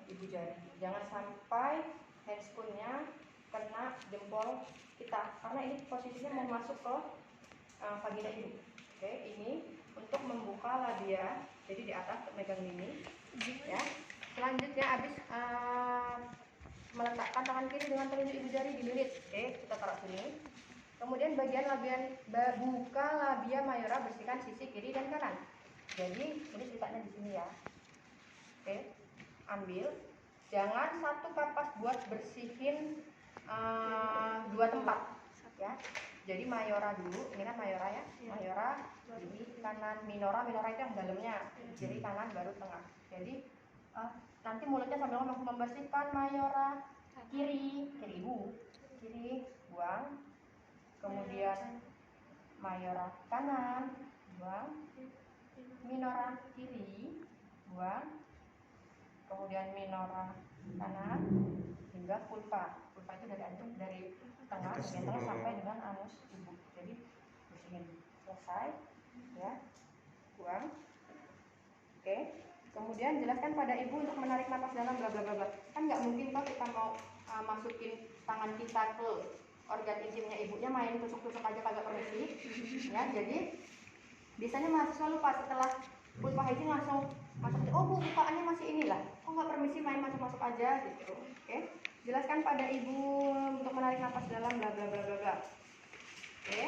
ibu jari. Jangan sampai handspoonnya kena jempol kita karena ini posisinya mau masuk ke vagina ibu. Oke, ini untuk membuka labia. Jadi di atas megang ini, ya. Selanjutnya habis meletakkan tangan kiri dengan telunjuk ibu jari dililit. Oke, kita taruh sini. Kemudian bagian labia, buka labia mayora, bersihkan sisi kiri dan kanan. Jadi ini ceritanya di sini ya. Oke, ambil. Jangan satu kapas buat bersihin 2 tempat, ya. Jadi mayora dulu, ini kan mayora ya. Mayora kiri kanan, minora itu yang dalamnya, kiri kanan baru tengah. Jadi nanti mulutnya sambil ngomong membersihkan mayora kiri ibu, kiri buang. Kemudian mayora kanan buang, minora kiri buang. Kemudian minora kanan hingga vulva. Vulva itu dari tengah, bagian tengah sampai dengan anus ibu. Jadi bersihin. Selesai, ya. Buang. Oke. Kemudian jelaskan pada ibu untuk menarik napas dalam bla bla bla bla. Kan nggak mungkin kalau kita mau masukin tangan kita ke organ intimnya ibunya main tusuk-tusuk aja kagak permisi, ya. Jadi biasanya mahasiswa lupa setelah vulva hygiene langsung masuk, oh bu bukaannya masih inilah, kok nggak permisi main masuk-masuk aja gitu. Oke, jelaskan pada ibu untuk menarik napas dalam bla bla bla bla bla. Oke,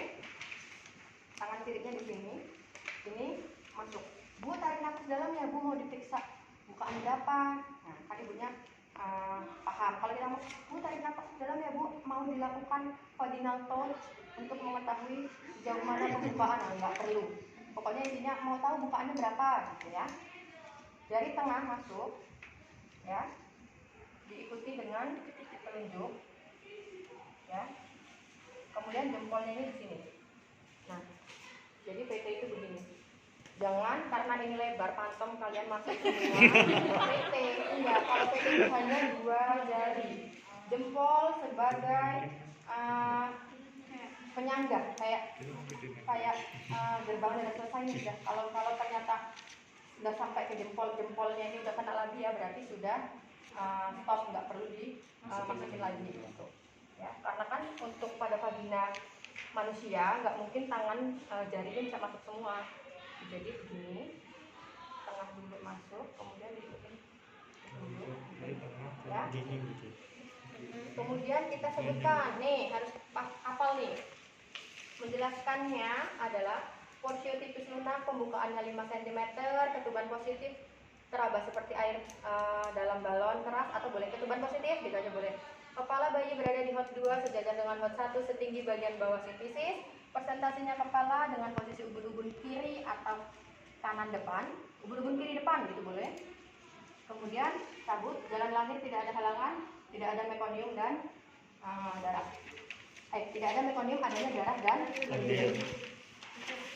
tangan kirinya di sini, ini masuk. Bu tarik napas dalam ya bu, mau diperiksa bukaan berapa. Nah kan ibunya paham. Kalau kita mau bu tarik napas dalam ya bu, mau dilakukan vaginal touch untuk mengetahui sejauh mana pembukaan, nggak perlu. Pokoknya intinya mau tahu bukaannya berapa gitu ya. Dari tengah masuk, ya, diikuti dengan telunjuk, ya. Kemudian jempolnya ini di sini. Nah, jadi PT itu begini. Jangan karena ini lebar pantom kalian masuk semua PT. Enggak, kalau PT itu hanya 2 jari. Jempol sebagai penyangga, kayak gerbang udah selesai nih sudah. Kalau ternyata sudah sampai ke jempolnya ini udah kena lagi ya, berarti sudah stop, nggak perlu dimasukin lagi gitu. Ya, karena kan untuk pada vagina manusia nggak mungkin tangan jarinya bisa masuk semua. Jadi begini, tengah dulu masuk, kemudian diikutin dulu, ya. Kemudian kita sebutkan, nih harus hafal nih. Menjelaskannya adalah porsio tipis lunak, pembukaannya 5 cm, ketuban positif teraba seperti air dalam balon keras, atau boleh ketuban positif gitu aja boleh. Kepala bayi berada di hot 2 sejajar dengan hot 1 setinggi bagian bawah sifisis. Persentasinya kepala dengan posisi ubun-ubun kiri atau kanan depan, ubun-ubun kiri depan gitu boleh. Kemudian cabut, jalan lahir tidak ada halangan, tidak ada mekonium dan darah. Tidak ada mekonium, adanya darah dan lendir.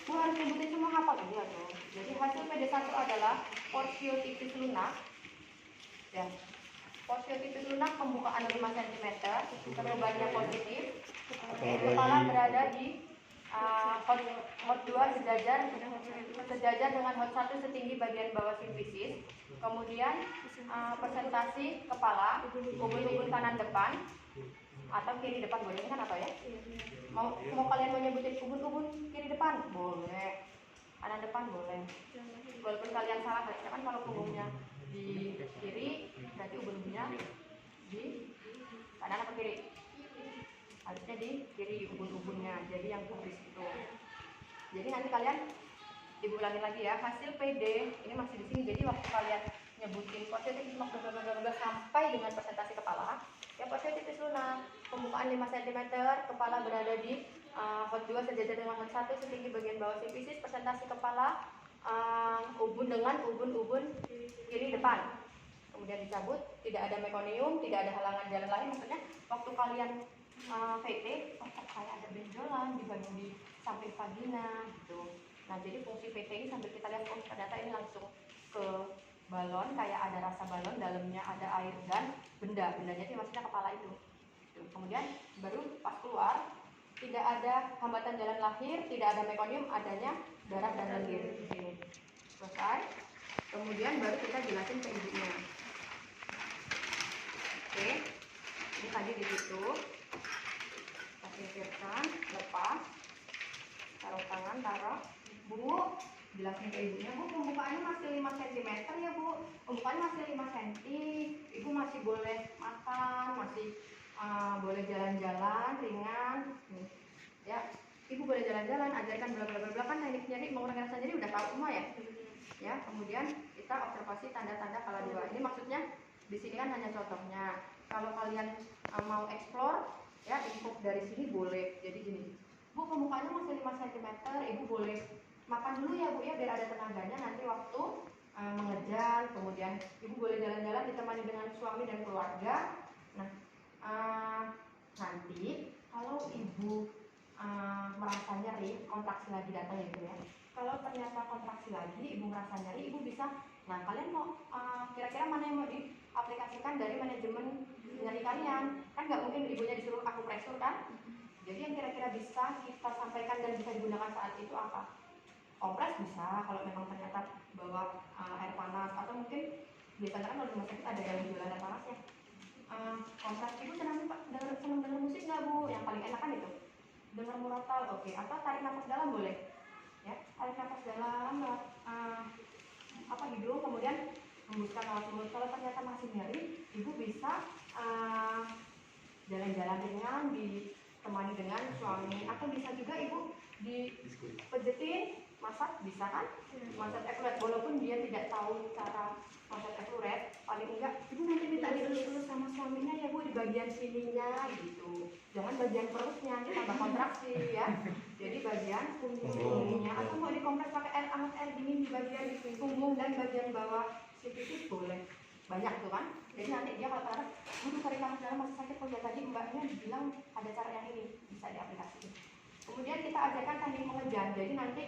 Bu harus nyebutin semua hafal ini ya. Jadi hasil PD1 adalah porsio tipis lunak. Ya. Porsio tipis lunak pembukaan 5 cm, ketubannya positif. Kepala berada di hot 2 sejajar dengan hot 1 setinggi bagian bawah sifisis. Kemudian presentasi kepala, ubun-ubun kanan depan atau kiri depan boleh kan, atau ya? Mau kalian mau nyebutin ubun-ubun kiri depan boleh, kanan depan boleh. Walaupun kalian salah, karena kan kalau punggungnya di kiri berarti ubun-ubunnya di kanan atau kiri? Harusnya di kiri ubun-ubunnya, jadi yang garis itu. Jadi nanti kalian ibu ulangin lagi ya, hasil PD ini masih di sini. Jadi waktu kalian nyebutin porsio tipis lunak sampai dengan presentasi kepala, ya porsio tipis lunak pembukaan 5 cm, kepala berada di hot 2 sejajar dengan hot 1 setinggi bagian bawah sifisis. Presentasi kepala ubun dengan ubun-ubun kiri depan. Kemudian dicabut, tidak ada mekonium, tidak ada halangan jalan lahir. Maksudnya waktu kalian VT, kayak ada benjolan di bagian di samping vagina gitu. Nah jadi fungsi VT ini sambil kita lihat, oh ternyata ini langsung ke balon, kayak ada rasa balon, dalamnya ada air dan bendanya itu maksudnya kepala itu. Kemudian baru pas keluar, tidak ada hambatan jalan lahir, tidak ada mekonium, adanya darah dan lendir di sini. Selesai. Kemudian baru kita jelasin ke ibunya. Oke, ini tadi ditutup, kita singkirkan, lepas, taruh tangan, taruh. Bu, jelasin ke ibunya, bu pembukaannya masih 5 cm ya bu, pembukaannya masih 5 cm, ibu masih boleh makan, masih boleh jalan-jalan ringan, ya ibu boleh jalan-jalan, ajarkan bla bla bla, kan teknik nyeri, mengurangi rasa nyeri udah tahu semua ya. Ya, kemudian kita observasi tanda-tanda kala 2. Ini maksudnya di sini kan hanya contohnya. Kalau kalian mau explore, ya info dari sini boleh. Jadi gini, bu pembukaannya masih 5 cm, ibu boleh makan dulu ya bu ya, biar ada tenaganya nanti waktu mengejar. Kemudian ibu boleh jalan-jalan ditemani dengan suami dan keluarga. Nah nanti kalau ibu merasa nyeri, kontraksi lagi datang ya bu ya. Kalau ternyata kontraksi lagi, ibu merasa nyeri, ibu bisa. Nah kalian mau kira-kira mana yang mau diaplikasikan dari manajemen nyeri kalian? Kan nggak mungkin ibunya disuruh akupresur kan? Jadi yang kira-kira bisa kita sampaikan dan bisa digunakan saat itu apa? Kompres bisa, kalau memang ternyata bawa air panas, atau mungkin biasanya kan kalau di rumah sakit ada yang jualan air panas ya. kontrak, ibu senang dengar musik nggak bu? Yang paling enak kan itu dengar murotal, oke. Atau tarik nafas dalam boleh, ya. Tarik nafas dalam lewat hidung, kemudian hembuskan lewat mulut. Kalau ternyata masih nyeri, ibu bisa jalan-jalan ringan ditemani dengan suami, atau bisa juga ibu dipejetin, masak bisa kan? Masak ekluret, walaupun dia tidak tahu cara masak ekluret, paling enggak ibu nanti minta dilus-lus sama suaminya ya bu, di bagian sininya gitu, jangan bagian perutnya, tambah kontraksi ya. Jadi bagian punggungnya, atau mau dikompres pakai air hangat, air dingin di bagian punggung dan bagian bawah situs boleh, banyak tuh kan. Jadi nanti dia kalau tarik, butuh tarik nafas dalam masih sakit, kalau tadi mbaknya bilang ada cara yang ini bisa diaplikasikan. Kemudian kita ajarkan teknik mengejan. Jadi nanti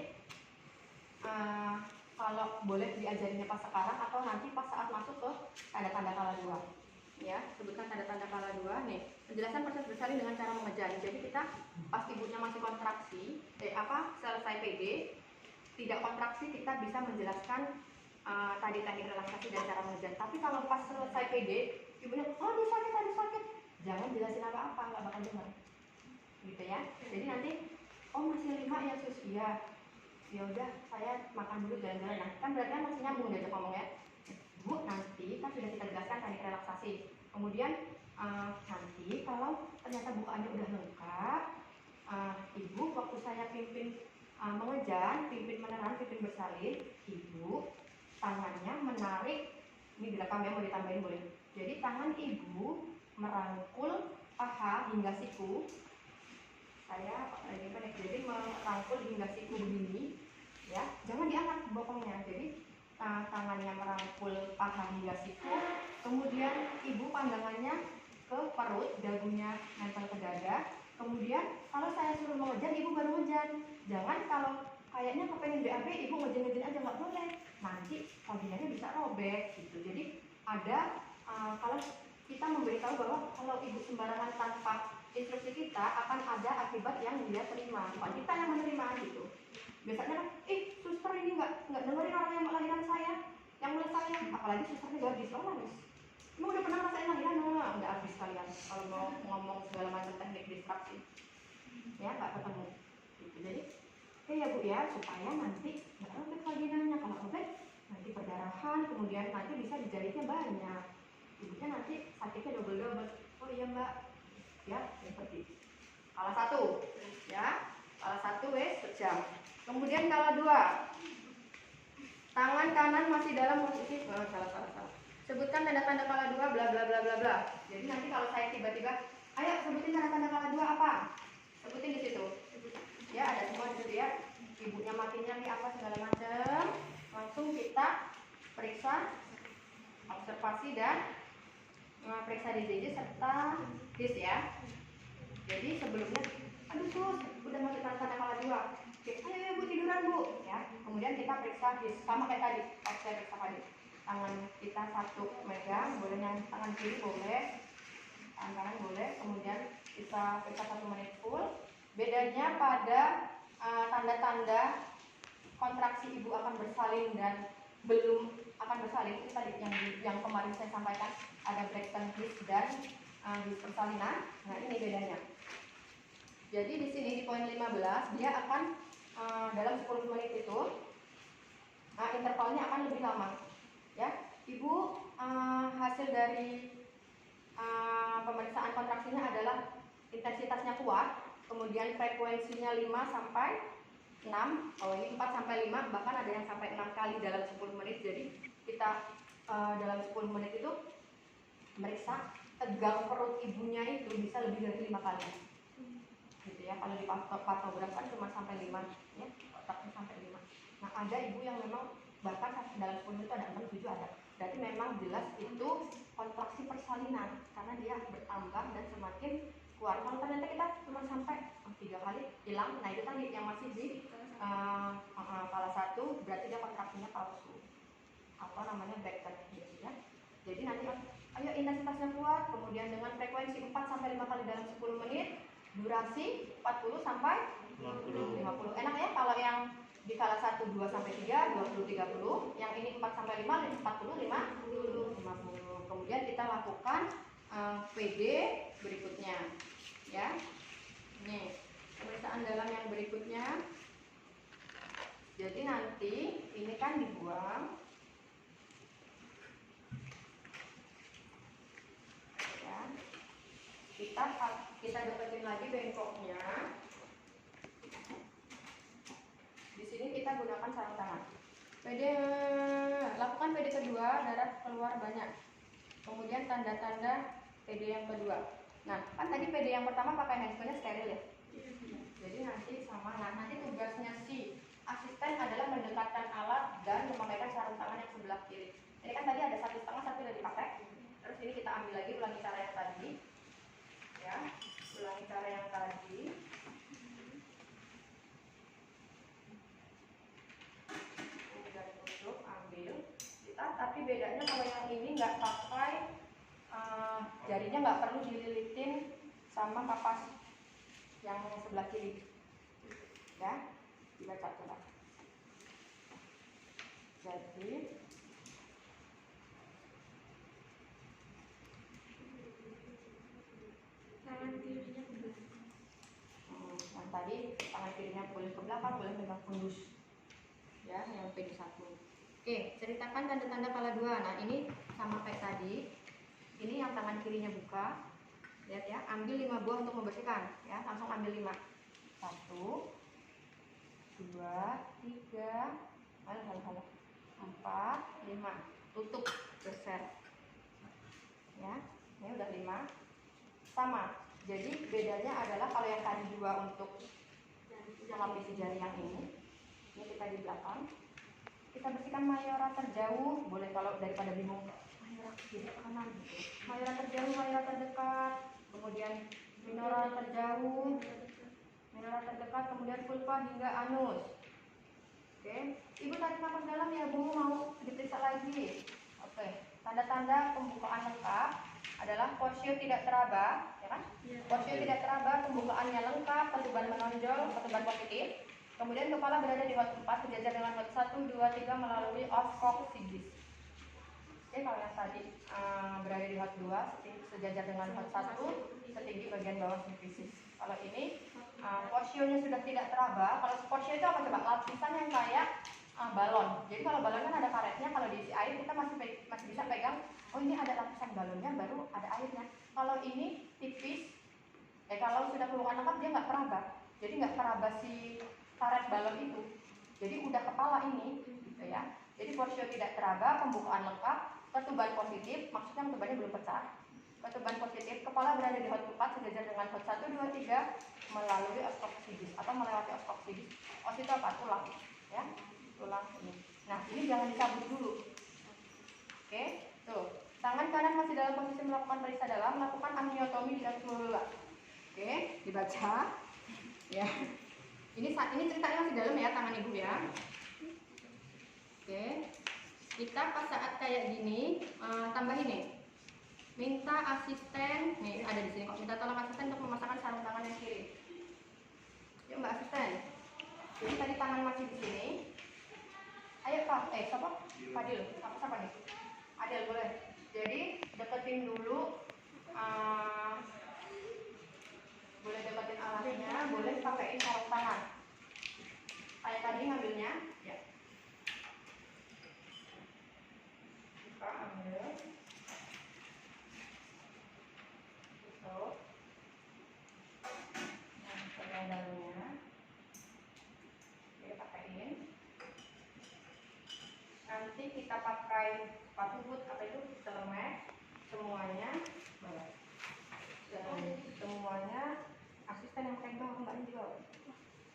kalau boleh diajarinya pas sekarang atau nanti pas saat masuk ke tanda-tanda kala 2. Ya, sebutkan tanda-tanda kala 2 nih. Penjelasan proses bersalin dengan cara mengejan. Jadi kita pas ibunya masih kontraksi, selesai PD, tidak kontraksi, kita bisa menjelaskan tadi teknik relaksasi dan cara mengejan. Tapi kalau pas selesai PD, ibunya, oh dia sakit, jangan jelasin apa-apa, nggak bakal dengar. Gitu ya. Jadi nanti, oh masih 5 ya sus, iya. Ya udah, saya makan dulu, jalan-jalan. Nah, kan berarti masih nyambung diajak ngomong ya. Bu, nanti kan sudah kita jelaskan teknik relaksasi. Kemudian nanti kalau ternyata bukaannya udah lengkap, ibu waktu saya pimpin mengejan, pimpin meneran, pimpin bersalin, ibu tangannya menarik, ini direkam ya, mau ditambahin boleh. Jadi tangan ibu merangkul paha hingga siku. Saya jadi merangkul hingga siku begini, ya, jangan diangkat bokongnya. Jadi tangannya merangkul paha hingga siku, kemudian ibu pandangannya ke perut, dagunya nempel ke dada. Kemudian kalau saya suruh mengejan, ibu baru ngejan. Jangan kalau kayaknya kepengen BAB, ibu ngejan-ngejan aja, nggak boleh. Nanti kakinya bisa robek gitu. Jadi ada kalau kita memberitahu bahwa kalau ibu sembarangan tanpa instruksi kita, akan ada akibat yang dia terima, bukan kita yang menerima gitu. Biasanya kan, suster ini nggak dengerin orang yang melahirkan saya, yang mulai saya, apalagi susternya gadis, nangis. Emang udah pernah ngerasain lahiran? Nggak habis kalian kalau mau ngomong segala macam teknik distraksi, ya nggak ketemu. Gitu. Jadi, ya bu ya, supaya nanti nggak robek vaginanya. Kalau robek, nanti perdarahan, kemudian nanti bisa dijahitnya banyak. Ibunya nanti sakitnya double-double. Oh iya mbak, ya seperti kala 1 ya, kala 1 sejam. Kemudian kala 2, tangan kanan masih dalam posisi salah. Sebutkan tanda-tanda kala 2 bla bla bla bla bla. Jadi nanti kalau saya tiba-tiba, ayo sebutin tanda-tanda kala 2 apa, sebutin di situ ya, ada semua di situ ya. Ibunya matinya nih apa segala macam, langsung kita periksa, observasi dan periksa DJJ serta HIS ya. Jadi sebelumnya, aduh sus, udah masuk tanda kala 2. Oke, ayo bu tiduran bu, ya. Kemudian kita periksa HIS sama kayak tadi. Saya periksa tadi. Tangan kita satu megang, boleh yang tangan kiri boleh, tangan kanan boleh. Kemudian kita periksa 1 menit full. Bedanya pada tanda-tanda kontraksi ibu akan bersalin dan belum akan bersalin itu tadi yang kemarin saya sampaikan, ada Braxton Hicks dan HIS persalinan. Nah ini bedanya. Jadi di sini di poin 15 dia akan dalam 10 menit itu intervalnya akan lebih lama. Ya, ibu hasil dari pemeriksaan kontraksinya adalah intensitasnya kuat, kemudian frekuensinya 5 sampai 6, kalau ini 4 sampai 5, bahkan ada yang sampai 6 kali dalam 10 menit. Jadi kita dalam 10 menit itu meriksa tegang perut ibunya itu bisa lebih dari 5 kali. Gitu ya, kalau di patograf kan cuma sampai 5 ya, otaknya sampai 5. Nah, ada ibu yang memang bahkan dalam 10 menit itu ada 6, 7 ada. Berarti memang jelas itu kontraksi persalinan karena dia bertambah dan semakin kuat. Kalau ternyata kita cuma sampai 3 kali hilang, nah itu tadi yang masih di kala 1, berarti dia kontraksinya palsu atau namanya Braxton Hicks ya. Jadi nanti ayo intensitasnya kuat, kemudian dengan frekuensi 4 sampai 5 kali dalam 10 menit, durasi 40 sampai 50. Enak ya kalau yang di kala 1 2 sampai 3 20 30, yang ini 4 sampai 5 40 50. Kemudian kita lakukan PD berikutnya, ya. Nih, pemeriksaan dalam yang berikutnya. Jadi nanti ini kan dibuang, ya. Kita deketin lagi bengkoknya. Di sini kita gunakan sarung tangan. Lakukan PD kedua, darah keluar banyak. Kemudian tanda-tanda PD yang kedua. Nah, kan tadi PD yang pertama pakai handphone steril ya. Jadi nanti sama. Nah, nanti tugasnya si asisten adalah mendekatkan alat dan memakaikan sarung tangan yang sebelah kiri. Ini kan tadi ada 1,5, satu udah dipakai. Terus ini kita ambil lagi, ulangi cara yang tadi. Ya, ulangi cara yang tadi. Tapi bedanya kalau yang ini nggak pakai jarinya, nggak perlu dililitin sama kapas yang sebelah kiri, ya. Dibaca coba. Jadi tangan kirinya ke belakang. yang tadi tangan kirinya boleh ke belakang, boleh megang fundus, ya, yang PD1. Oke, ceritakan tanda-tanda kala 2. Nah, ini sama kayak tadi. Ini yang tangan kirinya buka. Lihat ya, ambil 5 buah untuk membersihkan, ya. Langsung ambil 5. 1 2 3 4 5. Tutup, geser. Ya, ini udah 5. Sama. Jadi bedanya adalah kalau yang tadi 2 untuk melapisi jari yang ini kita di belakang. Kita bersihkan mayora terjauh, boleh kalau daripada bingung mayora kiri kanan gitu. Mayora terjauh, mayora terdekat, kemudian minora terjauh, minora terdekat, kemudian vulva hingga anus. Oke, Ibu tarik nafas dalam ya Bu, mau diperiksa lagi. Oke, tanda-tanda pembukaan lengkap adalah posio tidak teraba, ya kan? Posio tidak teraba, pembukaannya lengkap, ketuban menonjol, ketuban positif. Kemudian kepala berada di hot 4 sejajar dengan hot 1, 2, 3 melalui oscoccygus. Oke, kalau yang tadi berada di hot 2 sejajar dengan hot 1 setinggi bagian bawah sifisis. Kalau ini posionya sudah tidak teraba. Kalau posio itu apa coba? Lapisan yang kayak balon. Jadi kalau balon kan ada karetnya, kalau diisi air kita masih bisa pegang. Oh, ini ada lapisan balonnya, baru ada airnya. Kalau ini tipis, kalau sudah keluar lengkap dia nggak teraba. Jadi nggak teraba si karet balon itu. Jadi udah kepala ini, gitu ya. Jadi posio tidak teraba, pembukaan lengkap, ketuban positif, maksudnya ketubannya belum pecah. Ketuban positif, kepala berada di hot 4 sejajar dengan hot 1, 2, 3 melalui oscoccygus atau melewati oscoccygus. Os itu apa? Tulang, ya. Tulang ini. Nah, ini jangan dicabut dulu. Oke, tuh. Tangan kanan masih dalam posisi melakukan periksa dalam, lakukan amniotomi di axilla. Oke, dibaca. Ya. Ini ceritanya masih dalam ya, tangan Ibu ya. Oke. Kita pas saat kayak gini tambahin nih. Minta asisten, nih ada di sini kok. Minta tolong asisten untuk memasangkan sarung tangan yang kiri. Yuk Mbak asisten. Jadi tadi tangan masih di sini. Ayo Pak, siapa? Fadil. Siapa nih? Adil boleh. Jadi deketin dulu. Boleh deketin alatnya, boleh pakaiin sarung tangan. Kayak tadi ngambilnya, ya. Buka, ambil. Tutup. Nah, pegang dalamnya. Oke, pakaiin. Nanti kita pakai sepatu boot, apa itu? Celemek. Semuanya. Boleh. Semuanya asisten yang pegang, mbaknya juga.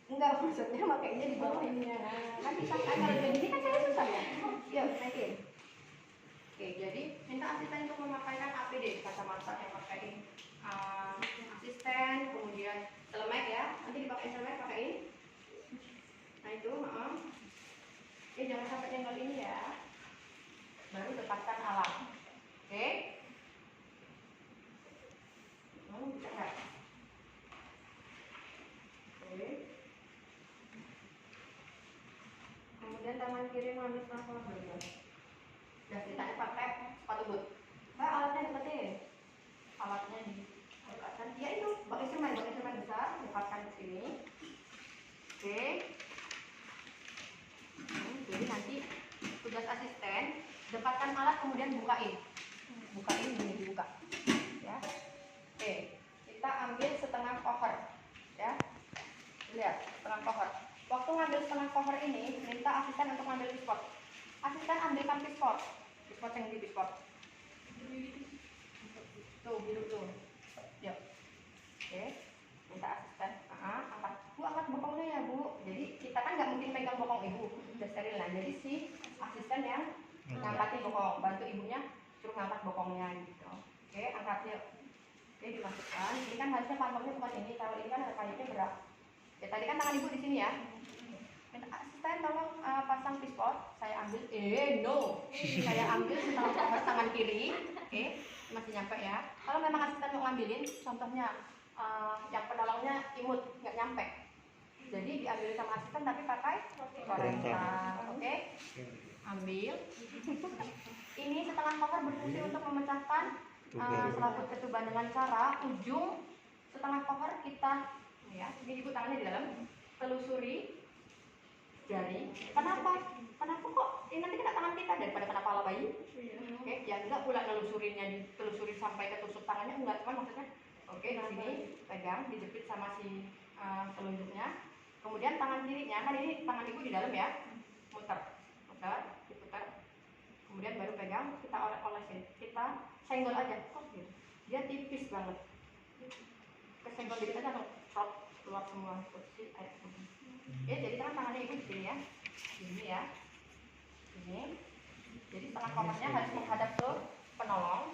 Enggak, maksudnya makainya di bawah ini ya. Nanti pakai kalau kayak gini kan saya susah ya. Yuk, naikin. Oke, jadi minta asisten untuk memakaikan APD, kacamata yang pakaiin asisten, kemudian celemek ya. Nanti dipakai celemek, pakaiin. Nah itu, Oke, jangan sampai nyenggol ini ya. Baru dekatkan alat. Oke. Bisa nggak? Oke. Kemudian tangan kiri mengambil transfer dulu. Dan sisanya pakai sepatu boot. Mbak, alatnya deketin. alatnya didekatkan. Ya itu, bak instrumen besar dekatkan di sini. Oke. Jadi nanti tugas asisten dekatkan alat kemudian bukain ini dibuka. Ya. Oke, kita ambil setengah cover. Ya. Lihat, setengah cover. Waktu ngambil setengah cover ini, minta asisten untuk ngambil pispot. Asisten ambilkan pispot yang di pispot. Tuh, biru tuh. Yuk. Oke, minta asisten. Angkat. Bu, angkat bokongnya ya, Bu. Jadi kita kan nggak mungkin pegang bokong ibu, udah steril. Nah, jadi si asisten yang ngangkatin bokong, bantu ibunya suruh ngangkat bokongnya gitu. Oke, angkat yuk. Oke, dimasukkan. Ini kan harusnya kantongnya bukan ini, kalau ini kan ada kayunya berat. Oke, tadi kan tangan ibu di sini ya. Minta asisten tolong pasang pispot. Saya ambil. No. Saya ambil setengah cover tangan kiri. Oke, masih nyampe ya. Kalau memang asisten mau ngambilin, contohnya yang penolongnya imut nggak nyampe. Jadi diambil sama asisten tapi pakai korentang. Oke, ambil. Ini setengah cover berfungsi untuk memecahkan selaput ketuban dengan cara ujung setengah cover kita, ya, ini ibu tangannya di dalam, telusuri jari. Kenapa kok ini nanti kena tangan kita daripada kena kepala bayi? Oke, ya enggak pula telusuri sampai ke tusuk tangannya, enggak, cuman maksudnya oke, di sini pegang, dijepit sama si telunjuknya. Kemudian tangan kirinya, kan ini tangan ibu di dalam ya, muter, diputar. Kemudian baru pegang, kita olesin, kita senggol aja, gitu. Dia tipis banget. Kesenggol dikit aja langsung keluar semua si air putih. Ya, jadi tangannya ibu di sini ya, ini ya, ini. Jadi setengah covernya harus menghadap ke penolong,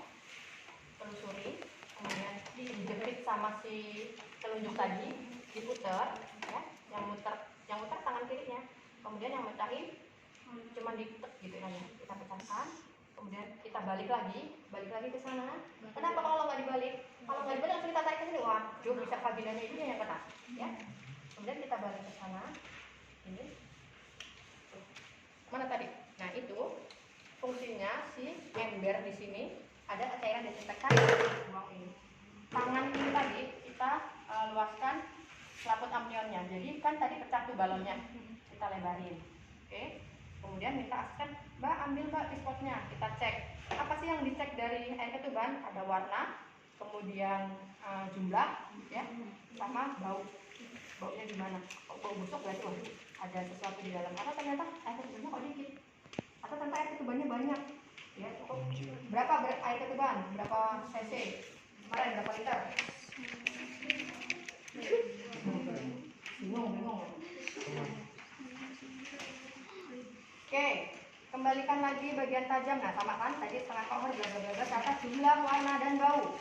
telusuri, kemudian dijepit sama si telunjuk tadi, diputer, ya, yang muter tangan kirinya, kemudian yang mecahin cuma diputer gitu aja, kita pecahkan, kemudian kita balik lagi ke sana. Kenapa kalau nggak dibalik? Kalau nggak dibalik langsung kita tarik ke sini, waduh, bisa vaginanya itu yang kena, ya. Kemudian kita balik ke sana, ini, mana tadi? Nah itu fungsinya si ember di sini ada cairan desinfektan, buang ini. Tangan ini tadi kita luaskan selaput ampionnya. Jadi kan tadi pecah tuh balonnya, kita lebarin. Oke. Kemudian minta asisten, Mbak ambil Mbak pispotnya, kita cek. Apa sih yang dicek dari air ketuban? Ada warna, kemudian jumlah, ya, sama bau. Baunya gimana? Bau busuk berarti ada sesuatu di dalam. Atau ternyata air ketubannya kok dikit? Atau ternyata air ketubannya banyak? Ya, cukup. Berapa air ketuban? Berapa cc? Kemarin berapa liter? Bingung. Oke, kembalikan lagi bagian tajam. Nah, sama kan tadi setengah cover bla kata jumlah, warna dan bau.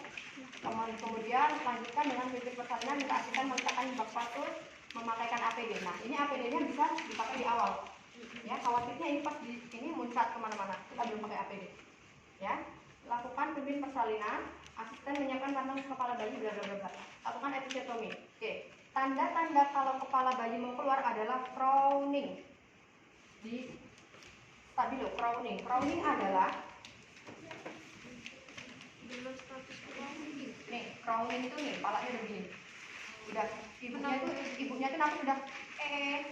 Kemudian lanjutkan dengan bibit persalinan, minta asisten meletakkan bak patur, memakaikan APD. Nah, ini APD-nya bisa dipakai di awal. Ya, khawatirnya ini pas di sini muncrat kemana-mana. Kita belum pakai APD. Ya, lakukan pimpin persalinan, asisten menyiapkan kantong kepala bayi bla. Lakukan episiotomi. Oke, tanda-tanda kalau kepala bayi mau keluar adalah crowning. Di stabilo, crowning. Crowning adalah nih, crowning itu nih, kepalanya udah begini. Udah, ibunya tuh nanti udah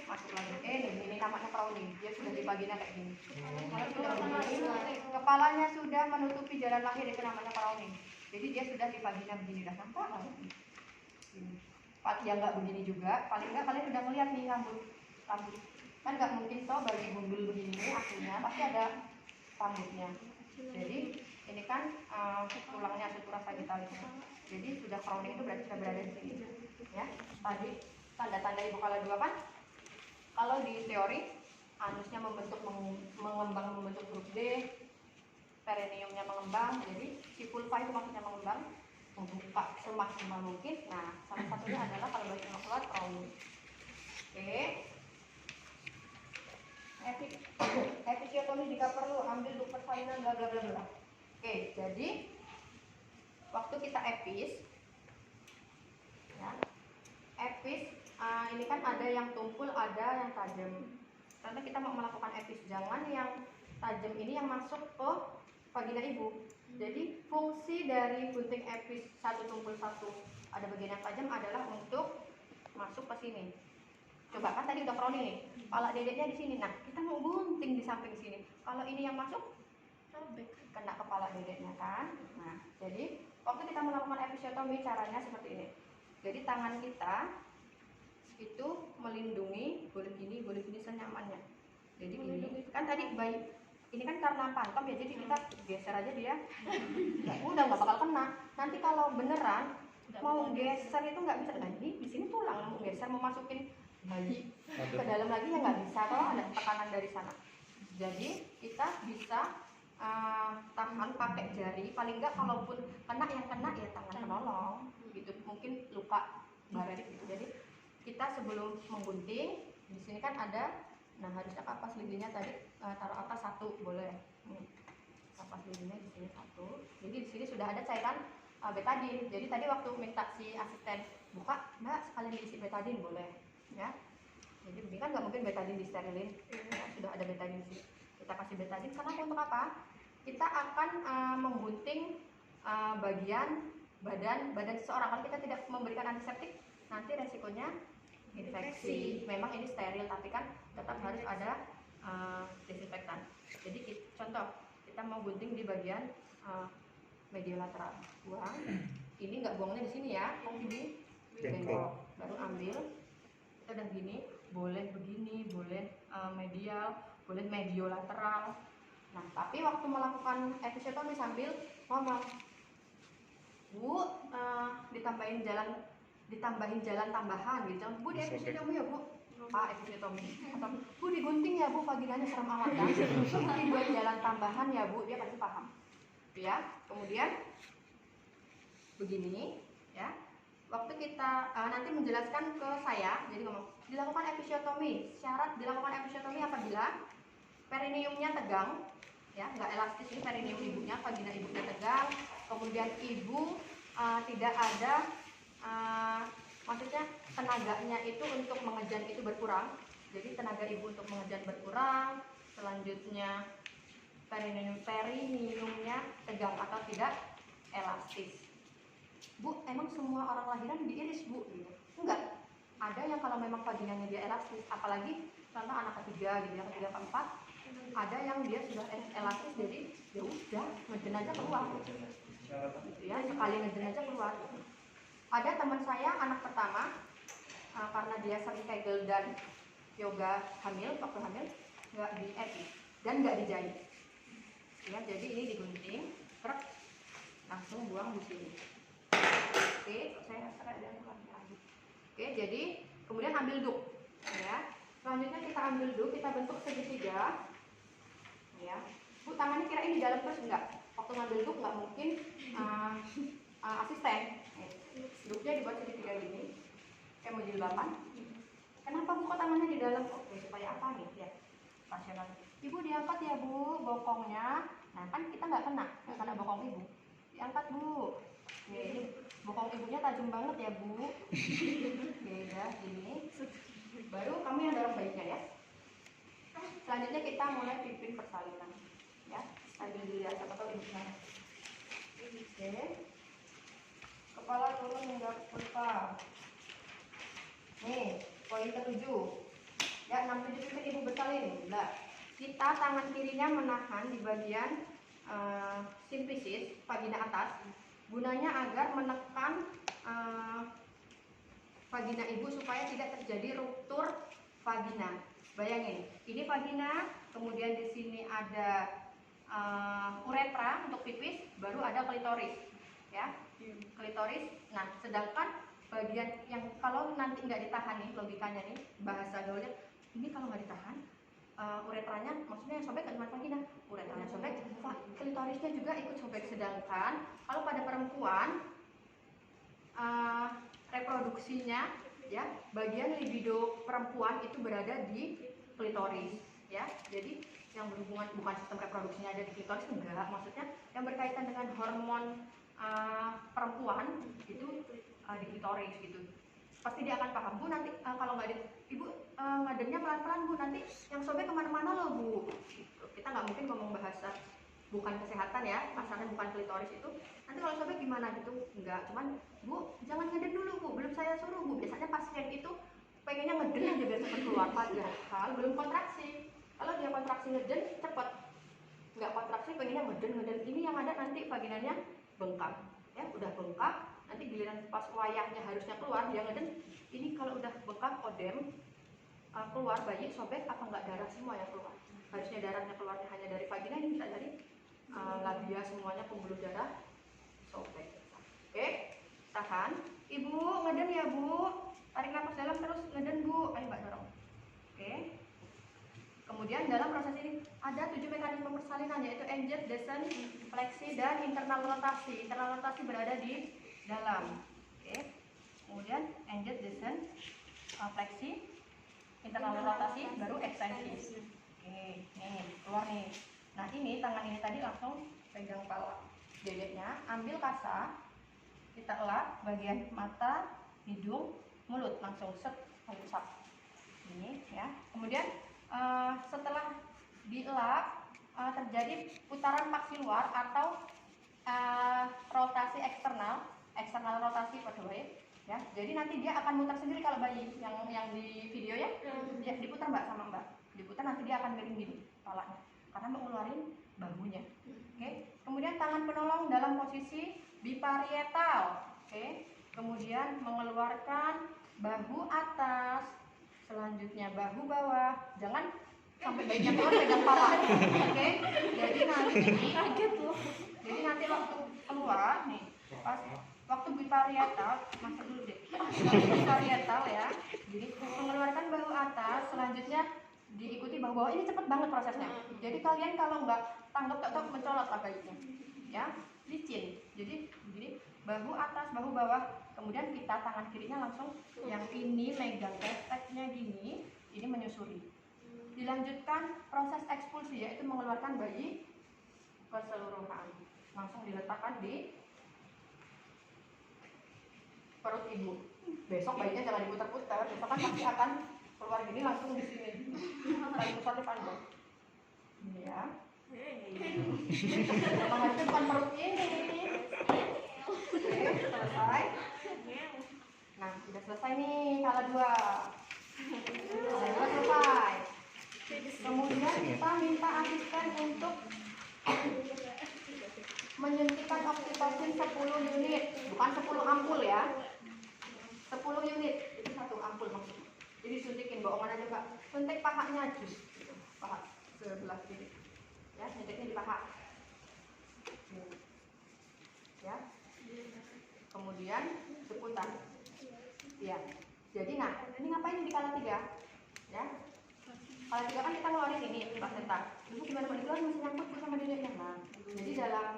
masuk lagi. Ini namanya crowning. Dia sudah di vagina kayak gini. Kalau sudah begini, kepalanya sudah menutupi jalan lahir, itu namanya crowning. Jadi dia sudah di vagina begini, udah nampak lagi. Ya nggak begini juga, paling udah ngeliat nih rambut. Kan nggak mungkin toh bagi gundul begini aslinya, pasti ada rambutnya. Jadi ini kan tulangnya sutura sagittalisnya. Jadi sudah crowning itu berarti sudah berada di sini. Ya, tadi tanda-tanda ibu kala 2 kan? Kalau di teori anusnya mengembang membentuk huruf D, perineumnya mengembang, jadi si pulpa itu maksudnya mengembang, membuka semaksimal mungkin. Nah, salah satunya adalah kalau bayi mau keluar crowning. Oke. Episiotomi jika perlu, ambil buk persalinan bla. Oke, jadi waktu kita epis, ya, ini kan ada yang tumpul, ada yang tajam. Karena kita mau melakukan epis, jangan yang tajam ini yang masuk ke vagina ibu. Jadi fungsi dari gunting epis satu tumpul satu ada bagian yang tajam adalah untuk masuk ke sini. Coba kan tadi udah crowning nih, kepala dedeknya di sini. Nah kita mau gunting di samping sini. Kalau ini yang masuk, sobek kena kepala dedeknya kan. Nah jadi waktu kita melakukan episiotomi caranya seperti ini. Jadi tangan kita itu melindungi boleh gini senyamannya. Jadi ini kan tadi bayi ini kan karena pantom ya, jadi kita geser aja dia. Udah nggak bakal kena. Nanti kalau beneran mau geser itu nggak bisa. Nah ini di sini tulang mau geser mau masukin bayi ke dalam lagi ya nggak bisa kalau ada tekanan dari sana. Jadi kita bisa tahan pakai jari. Paling nggak kalaupun kena ya tangan penolong gitu. Mungkin luka baret gitu. Jadi kita sebelum menggunting di sini kan ada, nah harusnya kapas lidinya tadi taruh atas satu boleh. Kapas lidinya di sini satu. Jadi di sini sudah ada cairan betadine. Jadi tadi waktu minta si asisten buka, Mbak sekalian diisi betadine boleh, ya. Jadi begini kan nggak mungkin betadine disterilin, ya, sudah ada betadine sih. Kita kasih betadine karena untuk apa? Kita akan menggunting bagian badan seseorang. Kalau kita tidak memberikan antiseptik, nanti resikonya infeksi. Memang ini steril, tapi kan tetap harus ada desinfektan. Jadi contoh kita mau gunting di bagian mediolateral, buang. Ini nggak buangnya di sini ya, ini bengkok, baru ambil. Kita udah gini, boleh begini, boleh medial, boleh mediolateral. Nah, tapi waktu melakukan episiotomi sambil ngomong, Bu, ditambahin jalan tambahan gitu. Bu di episiotomi ya Bu, Pak episiotomi. Atau Bu digunting ya Bu, vaginanya serem amat kan. Dibuat jalan tambahan ya Bu, dia pasti paham. Ya, kemudian begini, ya. Waktu kita nanti menjelaskan ke saya, jadi ngomong dilakukan episiotomi. Syarat dilakukan episiotomi apabila perineumnya tegang, ya, nggak elastis. Ini perineum ibunya, vagina ibunya tegang. Kemudian ibu tidak ada, maksudnya tenaganya itu untuk mengejan itu berkurang. Jadi tenaga ibu untuk mengejan berkurang. Selanjutnya perineumnya tegang atau tidak elastis. Bu, emang semua orang lahiran diiris Bu? Enggak. Ada yang kalau memang vaginanya dia elastis, apalagi contoh anak ketiga gitu, yang ketiga keempat, ada yang dia sudah elastis, jadi ya udah ngejen aja keluar. Gitu ya, sekali ngejen aja keluar. Ada teman saya anak pertama, karena dia sering kegel dan yoga waktu hamil nggak di epi dan nggak dijahit. Ya, jadi ini digunting, langsung buang di sini. Oke, saya serah dan lanjut. Oke, jadi kemudian ambil duk, ya. Selanjutnya kita ambil duk, kita bentuk segitiga, ya. Bu, tangannya kira ini di dalam terus enggak? Waktu ngambil duk nggak mungkin asisten. Duknya dibuat segitiga gini, kayak mau jilbaban. Kenapa Bu kok tangannya di dalam? Oke, supaya apa nih? Ya, rasional. Ibu diangkat ya Bu, bokongnya. Nah kan kita nggak kena bokong ibu. Diangkat Bu. Oke, ini bokong ibunya tajam banget ya Bu. Oke, udah gini. Baru kamu yang dorong bayinya ya. Selanjutnya kita mulai pimpin persalinan. Ya, ambil dulu ya, siapa tahu ibunya. Oke. Kepala turun hingga kepala. Nih, poin ke-7. Ya, 6-7 pimpin ibu bersalin. Nah, kita tangan kirinya menahan di bagian simplicis, vagina atas. Gunanya agar menekan vagina ibu supaya tidak terjadi ruptur vagina. Bayangin, ini vagina, kemudian di sini ada uretra untuk pipis, baru ada klitoris, ya, klitoris. Nah, sedangkan bagian yang kalau nanti nggak ditahan nih, logikanya nih, bahasa gaulnya, ini kalau nggak ditahan, uretranya, maksudnya yang sobek cuma vagina, uretranya sobek, klitorisnya juga ikut sobek. Sedangkan kalau pada perempuan reproduksinya, ya, bagian libido perempuan itu berada di klitoris, ya. Jadi yang berhubungan bukan sistem reproduksinya ada di klitoris, enggak, maksudnya yang berkaitan dengan hormon perempuan itu di klitoris gitu. Pasti dia akan paham. Bu, nanti kalau nggak ibu ngadennya pelan-pelan Bu, nanti yang sobek kemana-mana loh Bu. Gitu. Kita nggak mungkin ngomong bahasa bukan kesehatan ya, masalahnya bukan klitoris itu, nanti kalau sobek gimana gitu? Enggak, cuman Bu jangan ngeden dulu Bu, belum saya suruh Bu. Biasanya pasien itu pengennya ngeden aja biar cepat keluar, padahal belum kontraksi. Kalau dia kontraksi ngeden cepet, nggak kontraksi pengennya ngeden. Ini yang ada nanti vaginanya bengkak, ya udah bengkak, nanti giliran pas wayahnya harusnya keluar dia ngeden. Ini kalau udah bengkak odem, keluar bayi sobek apa nggak darah semua yang keluar? Harusnya darahnya keluarnya hanya dari vagina, ini bisa dari labia semuanya pembuluh darah sobek. Oke, tahan. Ibu ngeden ya Bu, tarik nafas dalam terus ngeden Bu, ayo Mbak dorong. Oke. Kemudian dalam proses ini ada 7 mekanisme persalinan, yaitu engage, descent, fleksi, dan internal rotasi. Internal rotasi berada di dalam. Oke. Kemudian engage, descent, fleksi, internal rotasi, baru ekstensi. Oke, nih keluar nih. Nah ini tangan ini tadi langsung pegang kepala dedeknya, ambil kasa, kita elap bagian mata, hidung, mulut, langsung set, usap. Ini ya. Kemudian setelah dielap terjadi putaran maksiluar atau rotasi eksternal rotasi pada bayi ya. Jadi nanti dia akan muter sendiri kalau bayi yang di video ya. Ya diputar Mbak sama Mbak. Diputar nanti dia akan miring gini kepalanya karena mau ngeluarin bahunya. Oke. Kemudian tangan penolong dalam posisi biparietal. Oke. Kemudian mengeluarkan bahu atas, selanjutnya bahu bawah, jangan sampai bayinya keluar pegang kepala. Oke. Jadi nanti waktu keluar nih, pas waktu biparietal, masuk dulu deh. Biparietal ya. Jadi mengeluarkan bahu atas, selanjutnya diikuti bahu bawah. Ini cepet banget prosesnya. Jadi kalian kalau nggak tanggap tak mencolot lah bayinya. Ya, licin. Jadi begini, bahu atas, bahu bawah. Kemudian kita tangan kirinya langsung yang ini megang testeknya gini, ini menyusuri. Dilanjutkan proses ekspulsi, yaitu mengeluarkan bayi keseluruhan. Langsung diletakkan di perut ibu. Besok bayinya jangan diputar-putar, besok kan pasti akan keluar gini langsung di sini. Tali pusatnya panjang. Ini ya. Harusnya bukan perut ini. Oke, selesai. Nah, sudah selesai nih kala 2. Kala 2 selesai. Kemudian kita minta asisten untuk menyuntikkan oksitosin 10 unit, bukan 10 ampul ya. 10 unit, itu 1 ampul maksudnya. Jadi suntikin bohongan aja Pak. Suntik pahanya aja. Paha sebelah kiri. Ya, suntiknya di paha. Ya. Kemudian seputar. Ya. Jadi nah, ini ngapain di kala 3? Ya. Kala 3 kan kita ngeluarin ini plasenta. Ibu gimana mau dikeluarin masih nyangkut sama dedeknya. Nah, jadi dalam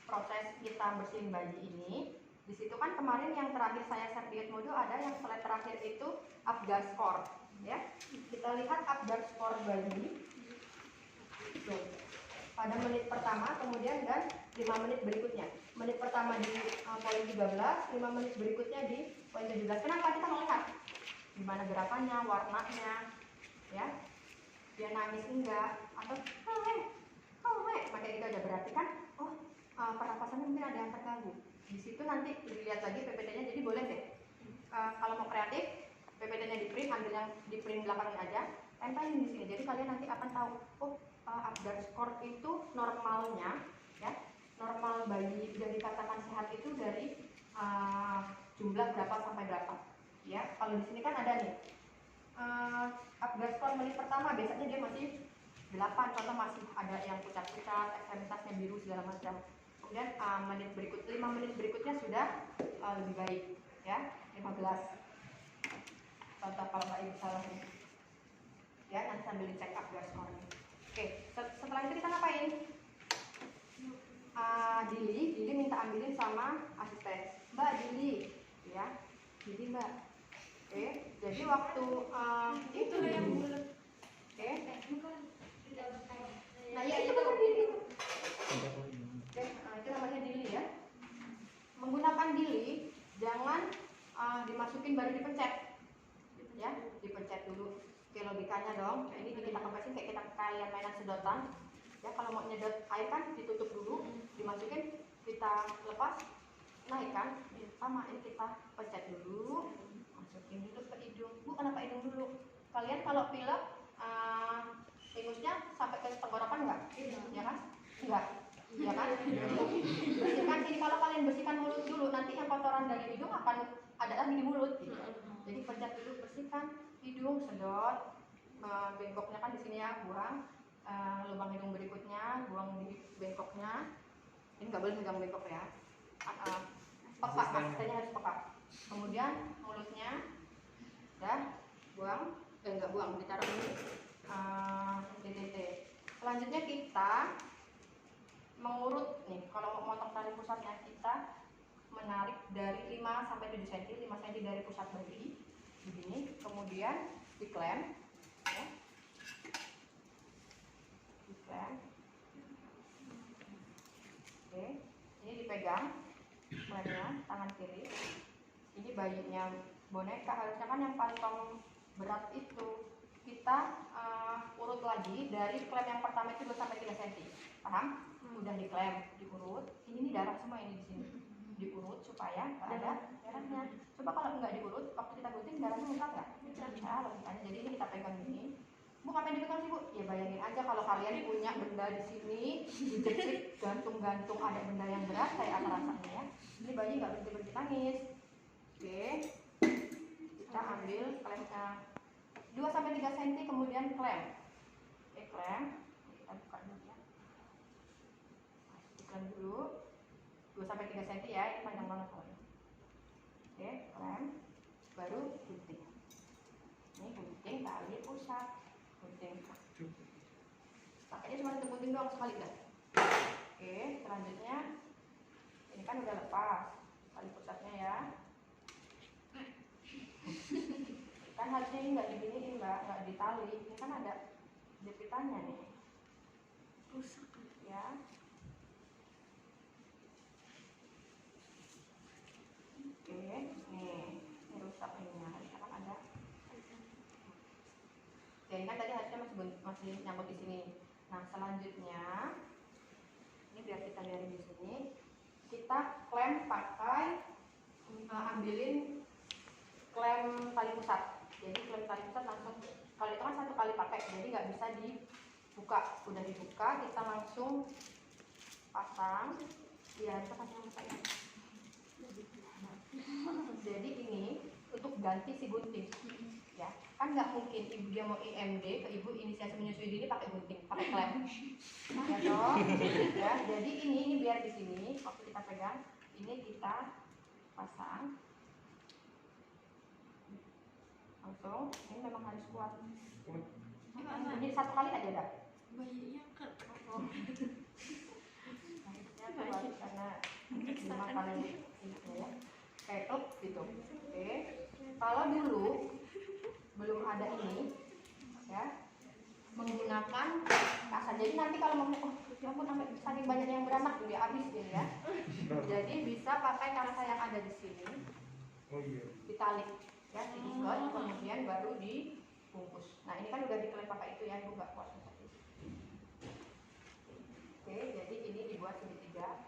proses kita bersihin bayi ini, di situ kan kemarin yang terakhir saya share di Edmodo ada yang slide terakhir itu Apgar score, ya. Kita lihat Apgar score bayi. Tuh. Pada menit pertama, kemudian dan 5 menit berikutnya. Menit pertama di poin 13, 5 menit berikutnya di poin 17. Kenapa kita mau lihat? Gimana gerakannya, warnanya, ya. Dia nangis enggak atau pakai gitu aja, berarti kan pernapasannya mungkin ada yang terganggu. Di situ nanti dilihat lagi PPT-nya, jadi boleh deh kalau mau kreatif PPT-nya di print, ambil yang di print belakangnya aja, tempelin di sini. Jadi kalian nanti akan tahu, Apgar score itu normalnya, ya, normal bayi yang dikatakan sehat itu dari jumlah berapa sampai berapa, ya. Kalau di sini kan ada nih Apgar score menit pertama biasanya dia masih 8, contoh masih ada yang pucat-pucat, ekstremitasnya biru segala macam. Kemudian 5 menit berikutnya sudah lebih baik, ya, 15. Contoh kalau Mbak Ibu salah nih, ya, nanti sambil dicek Apgar score. Oke, setelah itu kita ngapain? Dili minta ambilin sama asisten. Mbak Dili, ya, Dili Mbak. Oke, jadi waktu itu yang bulat. Oke. Nah, ya itu benar Dili. Oke, itu namanya Dili ya. Menggunakan Dili, jangan dimasukin baru dipencet. Ya, dipencet dulu. Oke, logikanya dong. Ini kita kepesin kayak kita kalian mainan sedotan. Ya kalau mau nyedot air kan ditutup dulu, dimasukin, kita lepas, naikkan, sama ini kita pencet dulu, masukin dulu ke hidung. Bu, kenapa hidung dulu? Kalian kalau pilek ingusnya sampai ke tenggorokan enggak? Ya kan? Enggak. Ya kan? Bersihkan ini, kalau kalian bersihkan mulut dulu, nanti yang kotoran dari hidung akan ada lagi di mulut gitu. Jadi pencet dulu, bersihkan hidung, sedot, bengkoknya kan di sini ya, buang. Lubang hidung berikutnya, buang di bengkoknya. Ini nggak boleh megang bengkok ya. Peka, maksudnya harus peka. Kemudian mulutnya, ya, buang. Enggak buang, ditaruh dulu. DTT. Selanjutnya kita mengurut nih, kalau mau motong tali pusatnya kita menarik dari 5 sampai 7 cm, 5 cm dari pusat bayi begini, kemudian diklem ya. Diklem. Oke, ini dipegang klemnya tangan kiri. Ini bayinya boneka, harusnya kan yang paling berat itu kita urut lagi dari klem yang pertama itu 2 sampai 3 cm. Paham? Udah diklem, diurut. Ini darah semua ini di sini. Diurut supaya nggak ada darahnya. Coba kalau nggak diurut, waktu kita gunting darahnya muncrat nggak? Nah, logikanya. Jadi ini kita pegang gini. Bu, ngapain dipegang sih, Bu? Ya bayangin aja kalau kalian punya benda di sini, dijepit, gantung-gantung ada benda yang berat, kayak apa rasanya ya? Ini bayi nggak berhenti nangis. Oke, kita ambil klemnya 2 sampai 3 cm, kemudian klem. Oke, klem. Kita buka dulu ya. Klem dulu 2 sampai 3 cm ya, ini panjang banget kok. Oke, klem. Baru gunting. Ini gunting tali pusat. Gunting. Pakainya cuma untuk gunting doang sekali kan? Oke, selanjutnya ini kan udah lepas tali pusatnya ya. Kan harusnya ini nggak diginiin, nggak ditali. Ini kan ada jepitannya nih. Rusak ya. Oke, nih rusak ininya, harusnya kan ada. Ya, ini kan tadi harusnya masih nyambut di sini. Nah, selanjutnya ini biar kita lihat di sini, kita klem pakai ambilin klem tali pusat. Jadi klem tali pusat langsung, kalau itu kan 1 kali pakai, jadi nggak bisa dibuka. Udah dibuka, kita langsung pasang. Ya, kita pasang pakai. Jadi ini untuk ganti si gunting, ya kan nggak mungkin ibu dia mau IMD ke ibu inisiasi menyusui dini pakai gunting, pakai klem, ya toh, ya. Jadi ini biar di sini waktu kita pegang, ini kita pasang langsung. Ini memang harus kuat. Ini 1 kali aja dah. Bayinya kan. Harusnya kuat karena 5 kali itu ya. Kayak klub gitu. Oke. Kalau dulu belum ada ini, ya, menggunakan kasar. Jadi nanti kalau mau, ya ampun, sampai saking banyak yang beranak dia habis ini ya. Jadi bisa pakai kasa yang ada di sini. Ditali, ya, diikat, kemudian baru dibungkus. Nah, ini kan udah diklem pakai itu ya, ibu nggak kuat seperti itu. Oke, jadi ini dibuat segitiga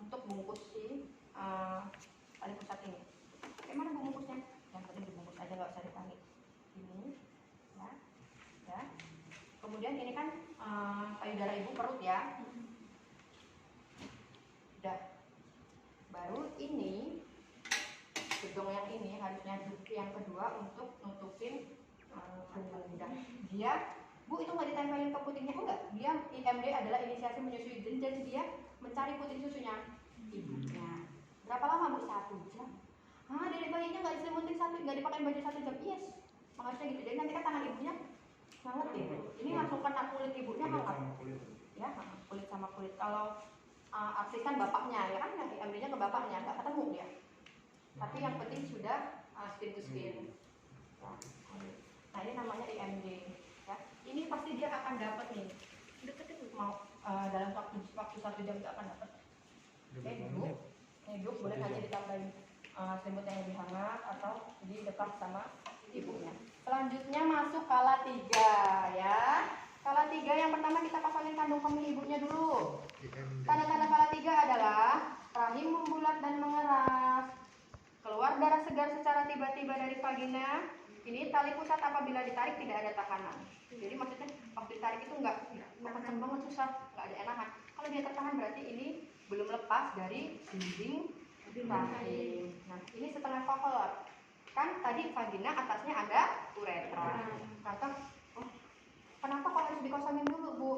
untuk bungkus si tali pusat ini. Oke, mana bungkusnya? Yang penting dibungkus aja, nggak usah ditarik. Ini, ya, ya. Kemudian ini kan payudara ibu, perut ya. Udah. Baru ini gedong yang ini harusnya yang kedua untuk nutupin bunda. Dia, Bu, itu nggak ditempelin ke putingnya, enggak? Dia IMD adalah inisiasi menyusui, jadi dia mencari puting susunya ibunya. Berapa lama, Bu? 1 jam. Dari bayinya nggak diselimutin nggak dipakai baju 1 jam. Yes, harusnya gitu. Jadi nanti kan tangan ibunya hangat gitu. Ini langsung kena kulit ibunya hangat. Ya, kulit sama kulit. Kalau aksi kan bapaknya, ya kan, yang IMD-nya ke bapaknya, nggak ketemu dia. Tapi yang penting sudah skin to skin. Nah, ini namanya IMD. Ya, ini pasti dia akan dapat nih. Mau dalam waktu 1 jam itu akan dapat. Duduk, boleh aja ditambahin selimut yang lebih hangat atau di dekat sama ibunya. Selanjutnya Selanjutnya masuk kala 3 ya. Kala 3 yang pertama kita kosongin kandung kemih ibunya dulu. Tanda-tanda kala 3 adalah rahim membulat dan mengeras, keluar darah segar secara tiba-tiba dari vagina. Ini tali pusat apabila ditarik tidak ada tahanan. Jadi maksudnya waktu ditarik itu nggak kencang banget, susah, nggak ada enakan. Kalau dia tertahan berarti ini belum lepas dari dinding rahim. Nah ini setengah kokolot. Kan tadi vagina atasnya ada uretra. Atau kenapa kalau harus dikosongin dulu Bu?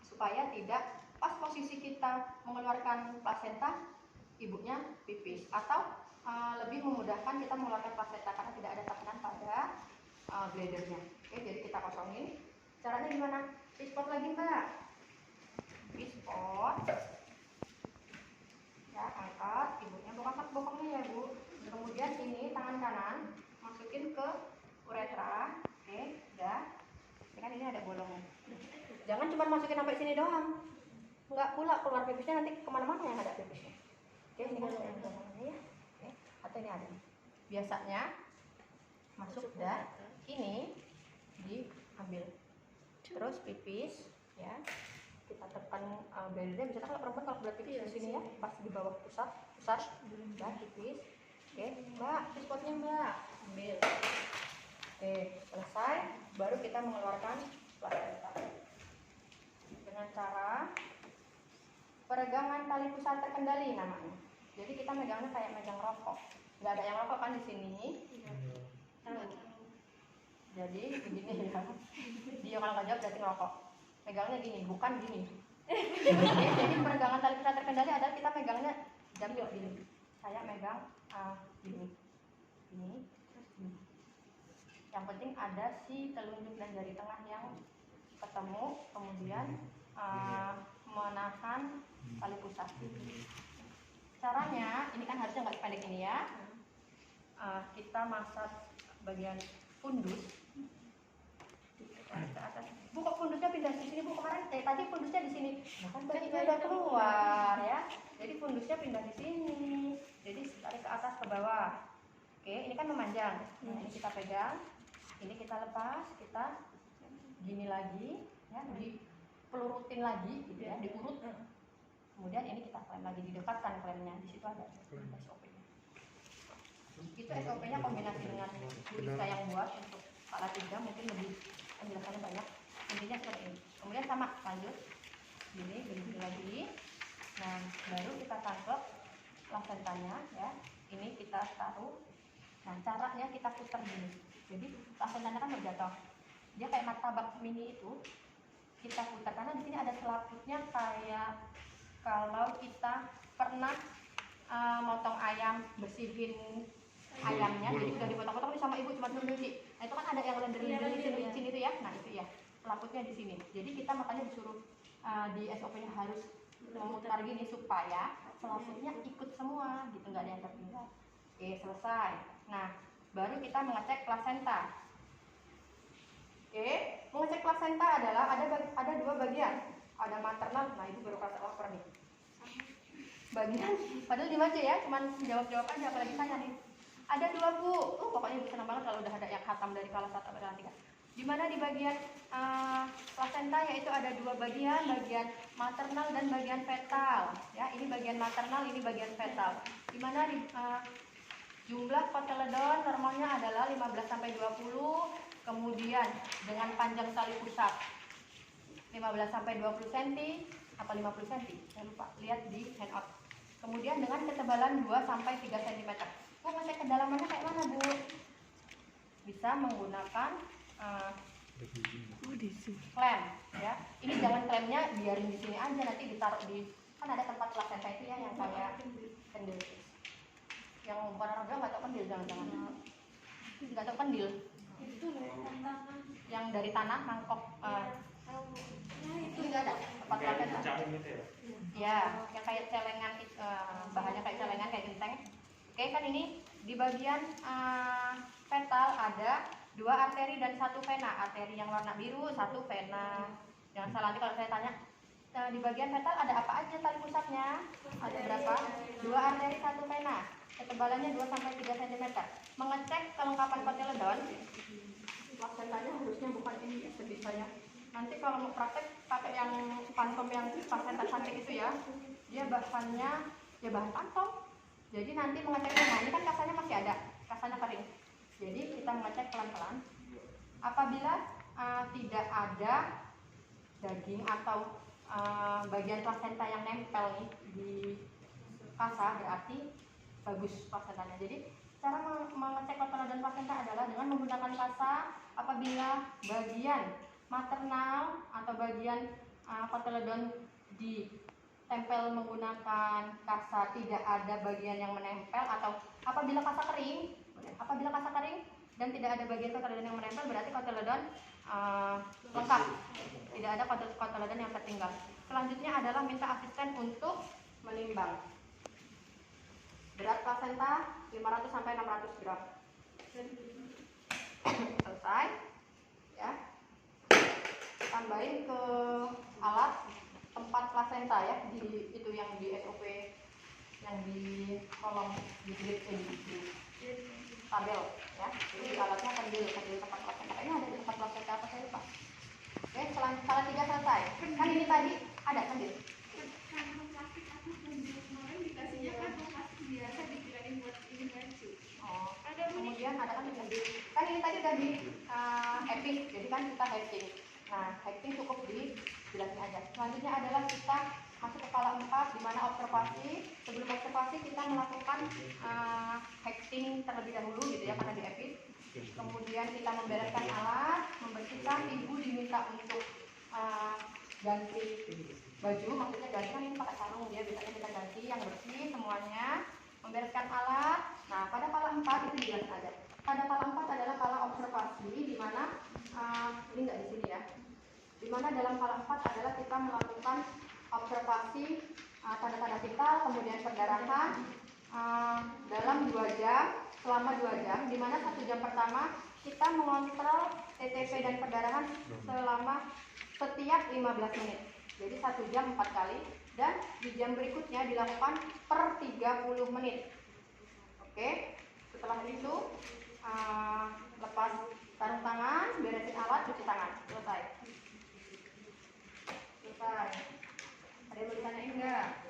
Supaya tidak pas posisi kita mengeluarkan plasenta ibunya pipis, atau lebih memudahkan kita mengeluarkan plasenta karena tidak ada tekanan pada bladdernya. Oke, jadi kita kosongin. Caranya gimana? Pispot lagi Mbak. Pispot. Ya, angkat ibunya, angkat bokongnya ya Bu. Kemudian ini tangan kanan masukin ke uretra. Oke, udah. Ini kan ini ada bolongnya. Jangan cuma masukin sampai sini doang. Enggak pula keluar pipisnya, nanti kemana-mana yang ada pipisnya. Oke, ini kan bolongnya ya. Oke, atau ini ada. Biasanya masuk dah. Ini diambil. Terus pipis ya. Kita tekan bladdernya, misalnya kalau perempuan kalau berat pipis di sini ya, pas di bawah pusat, ya pipis. Oke, Mbak, pispotnya Mbak, ambil. Oke, selesai, baru kita mengeluarkan plasenta dengan cara peregangan tali pusat terkendali namanya. Jadi kita megangnya kayak megang rokok. Nggak ada yang rokok kan di sini. Jadi begini ya. Dia kalau nggak jawab berarti ngerokok. Megangnya gini, bukan gini. Jadi peregangan tali pusat terkendali adalah kita megangnya jambil gini. Saya megang gini, terus gini. Yang penting ada si telunjuk dan jari tengah yang ketemu, kemudian menahan tali pusat. Caranya, ini kan harusnya nggak sependek ini ya. Kita masak bagian fundus. Bu, kok fundusnya pindah di sini Bu? Kemarin tadi fundusnya di sini. Nah, kan baginya udah keluar ya. Jadi fundusnya pindah di sini. Jadi tarik ke atas ke bawah. Oke, ini kan memanjang. Nah, ini kita pegang. Ini kita lepas, kita gini lagi ya, dipelurutin lagi gitu ya, diurut. Kemudian ini kita klem lagi, didekatkan klemnya. Di situ ada SOP-nya. Itu SOP-nya kombinasi dengan Bu Rizka yang buat untuk kala 3, mungkin lebih penjelasannya banyak. Intinya seperti ini. Kemudian sama lanjut gini lagi. Nah, baru kita tangkap plasentanya ya. Ini kita taruh. Nah, caranya kita putar gini. Jadi plasentanya kan berjatuh. Dia kayak martabak mini itu. Kita putar karena di sini ada selaputnya kayak kalau kita pernah motong ayam, bersihin ayamnya, jadi udah dipotong-potong nih sama ibu cuma cuci. Nah, itu kan ada yang licin itu ya. Nah, itu ya. Selaputnya di sini. Jadi kita makanya disuruh di SOP-nya harus memutar gini supaya selaputnya ikut semua gitu, nggak ada yang tertinggal. Oke, selesai. Nah, baru kita mengecek plasenta. Oke, mengecek plasenta adalah ada dua bagian. Ada maternal, nah itu baru kata lapar nih. Bagian, padahal dibaca ya, cuman jawab-jawab aja, apalagi saya nih. Ada 2 Bu, pokoknya Bu senang banget kalau udah ada yang khatam dari kelas 1 sampai kelas 3. Dimana di bagian plasenta yaitu ada 2 bagian maternal dan bagian fetal. Ya, ini bagian maternal, ini bagian fetal. Dimana jumlah kotyledon normalnya adalah 15 sampai 20, kemudian dengan panjang tali pusat 15 sampai 20 cm apa 50 cm, saya lupa, lihat di handout. Kemudian dengan ketebalan 2 sampai 3 cm. Bu, ngecek kedalamannya kayak mana Bu? Bisa menggunakan klem ya. Ini jangan klemnya biarin di sini aja, nanti ditaruh di, kan ada tempat plasenta itu ya yang kayak kendil. Yang warna nggak tahu kendil, jangan-jangan nggak tahu kendil. Itu yang dari tanah mangkok. Itu nggak ada tempat plasenta. Ya, yang kayak celengan, bahannya kayak celengan, kayak genteng. Oke, kan ini di bagian fetal ada 2 arteri dan 1 vena. Arteri yang warna biru, 1 vena. Jangan salah nanti kalau saya tanya, di bagian fetal ada apa aja tali pusatnya? Ada berapa? 2 arteri, 1 vena. Ketebalannya 2 sampai 3 cm. Mengecek kelengkapan kotyledon. bisa ya. Nanti kalau mau praktek pakai yang Pantone yang plasenta cantik itu ya, dia bahannya ya bahan Pantone. Jadi nanti mengeceknya, nah ini kan kasanya masih ada, kasanya kering. Jadi kita mengecek pelan-pelan. Apabila tidak ada daging atau bagian plasenta yang nempel nih di kasa, berarti bagus plasentanya. Jadi cara mengecek kotoran plasenta adalah dengan menggunakan kasa. Apabila bagian maternal atau bagian kotoledon ditempel menggunakan kasa, tidak ada bagian yang menempel, atau apabila kasa kering dan tidak ada bagian kotoledon yang menempel, berarti kotoledon lengkap, tidak ada kotoledon yang tertinggal. Selanjutnya adalah minta asisten untuk menimbang berat plasenta 500 sampai 600 gram. Selesai ya, tambahin ke alat tempat plasenta ya, di itu yang di SOP, yang di kolom di tabel ya. Jadi alatnya kandil tempat plasenta. Ini ada di tempat plasenta apa saya lupa. Oke, salah 3 selesai. Kan ini tadi ada kandil. Kantong plastik aku kemarin dikasihnya kantong plastik biasa dikirain buat ini baju. Oh, kemudian ada kan ini tadi udah di epic, jadi kan kita hacking. Nah, hacking cukup dijelasin aja. Selanjutnya adalah kita masuk ke kepala 4, di mana observasi. Sebelum observasi kita melakukan hacking terlebih dahulu gitu ya, karena di epic. Kemudian kita membereskan alat, membersihkan. Ibu diminta untuk ganti baju, maksudnya ganti kan ini pakai sarung, dia biasanya kita ganti yang bersih semuanya. Membereskan alat. Nah, pada kala 4 itu dijelaskan aja. Pada kala 4 adalah kala observasi, di mana ini enggak di sini ya. Di mana dalam kala 4 adalah kita melakukan observasi tanda-tanda vital, kemudian perdarahan dalam 2 jam, selama 2 jam, di mana 1 jam pertama kita mengontrol TTP dan perdarahan selama setiap 15 menit. Jadi 1 jam 4 kali, dan di jam berikutnya dilakukan per 30 menit. Oke, setelah itu lepas sarung tangan, beresin alat, cuci tangan. Selesai. Ada yang mau ditanyain enggak?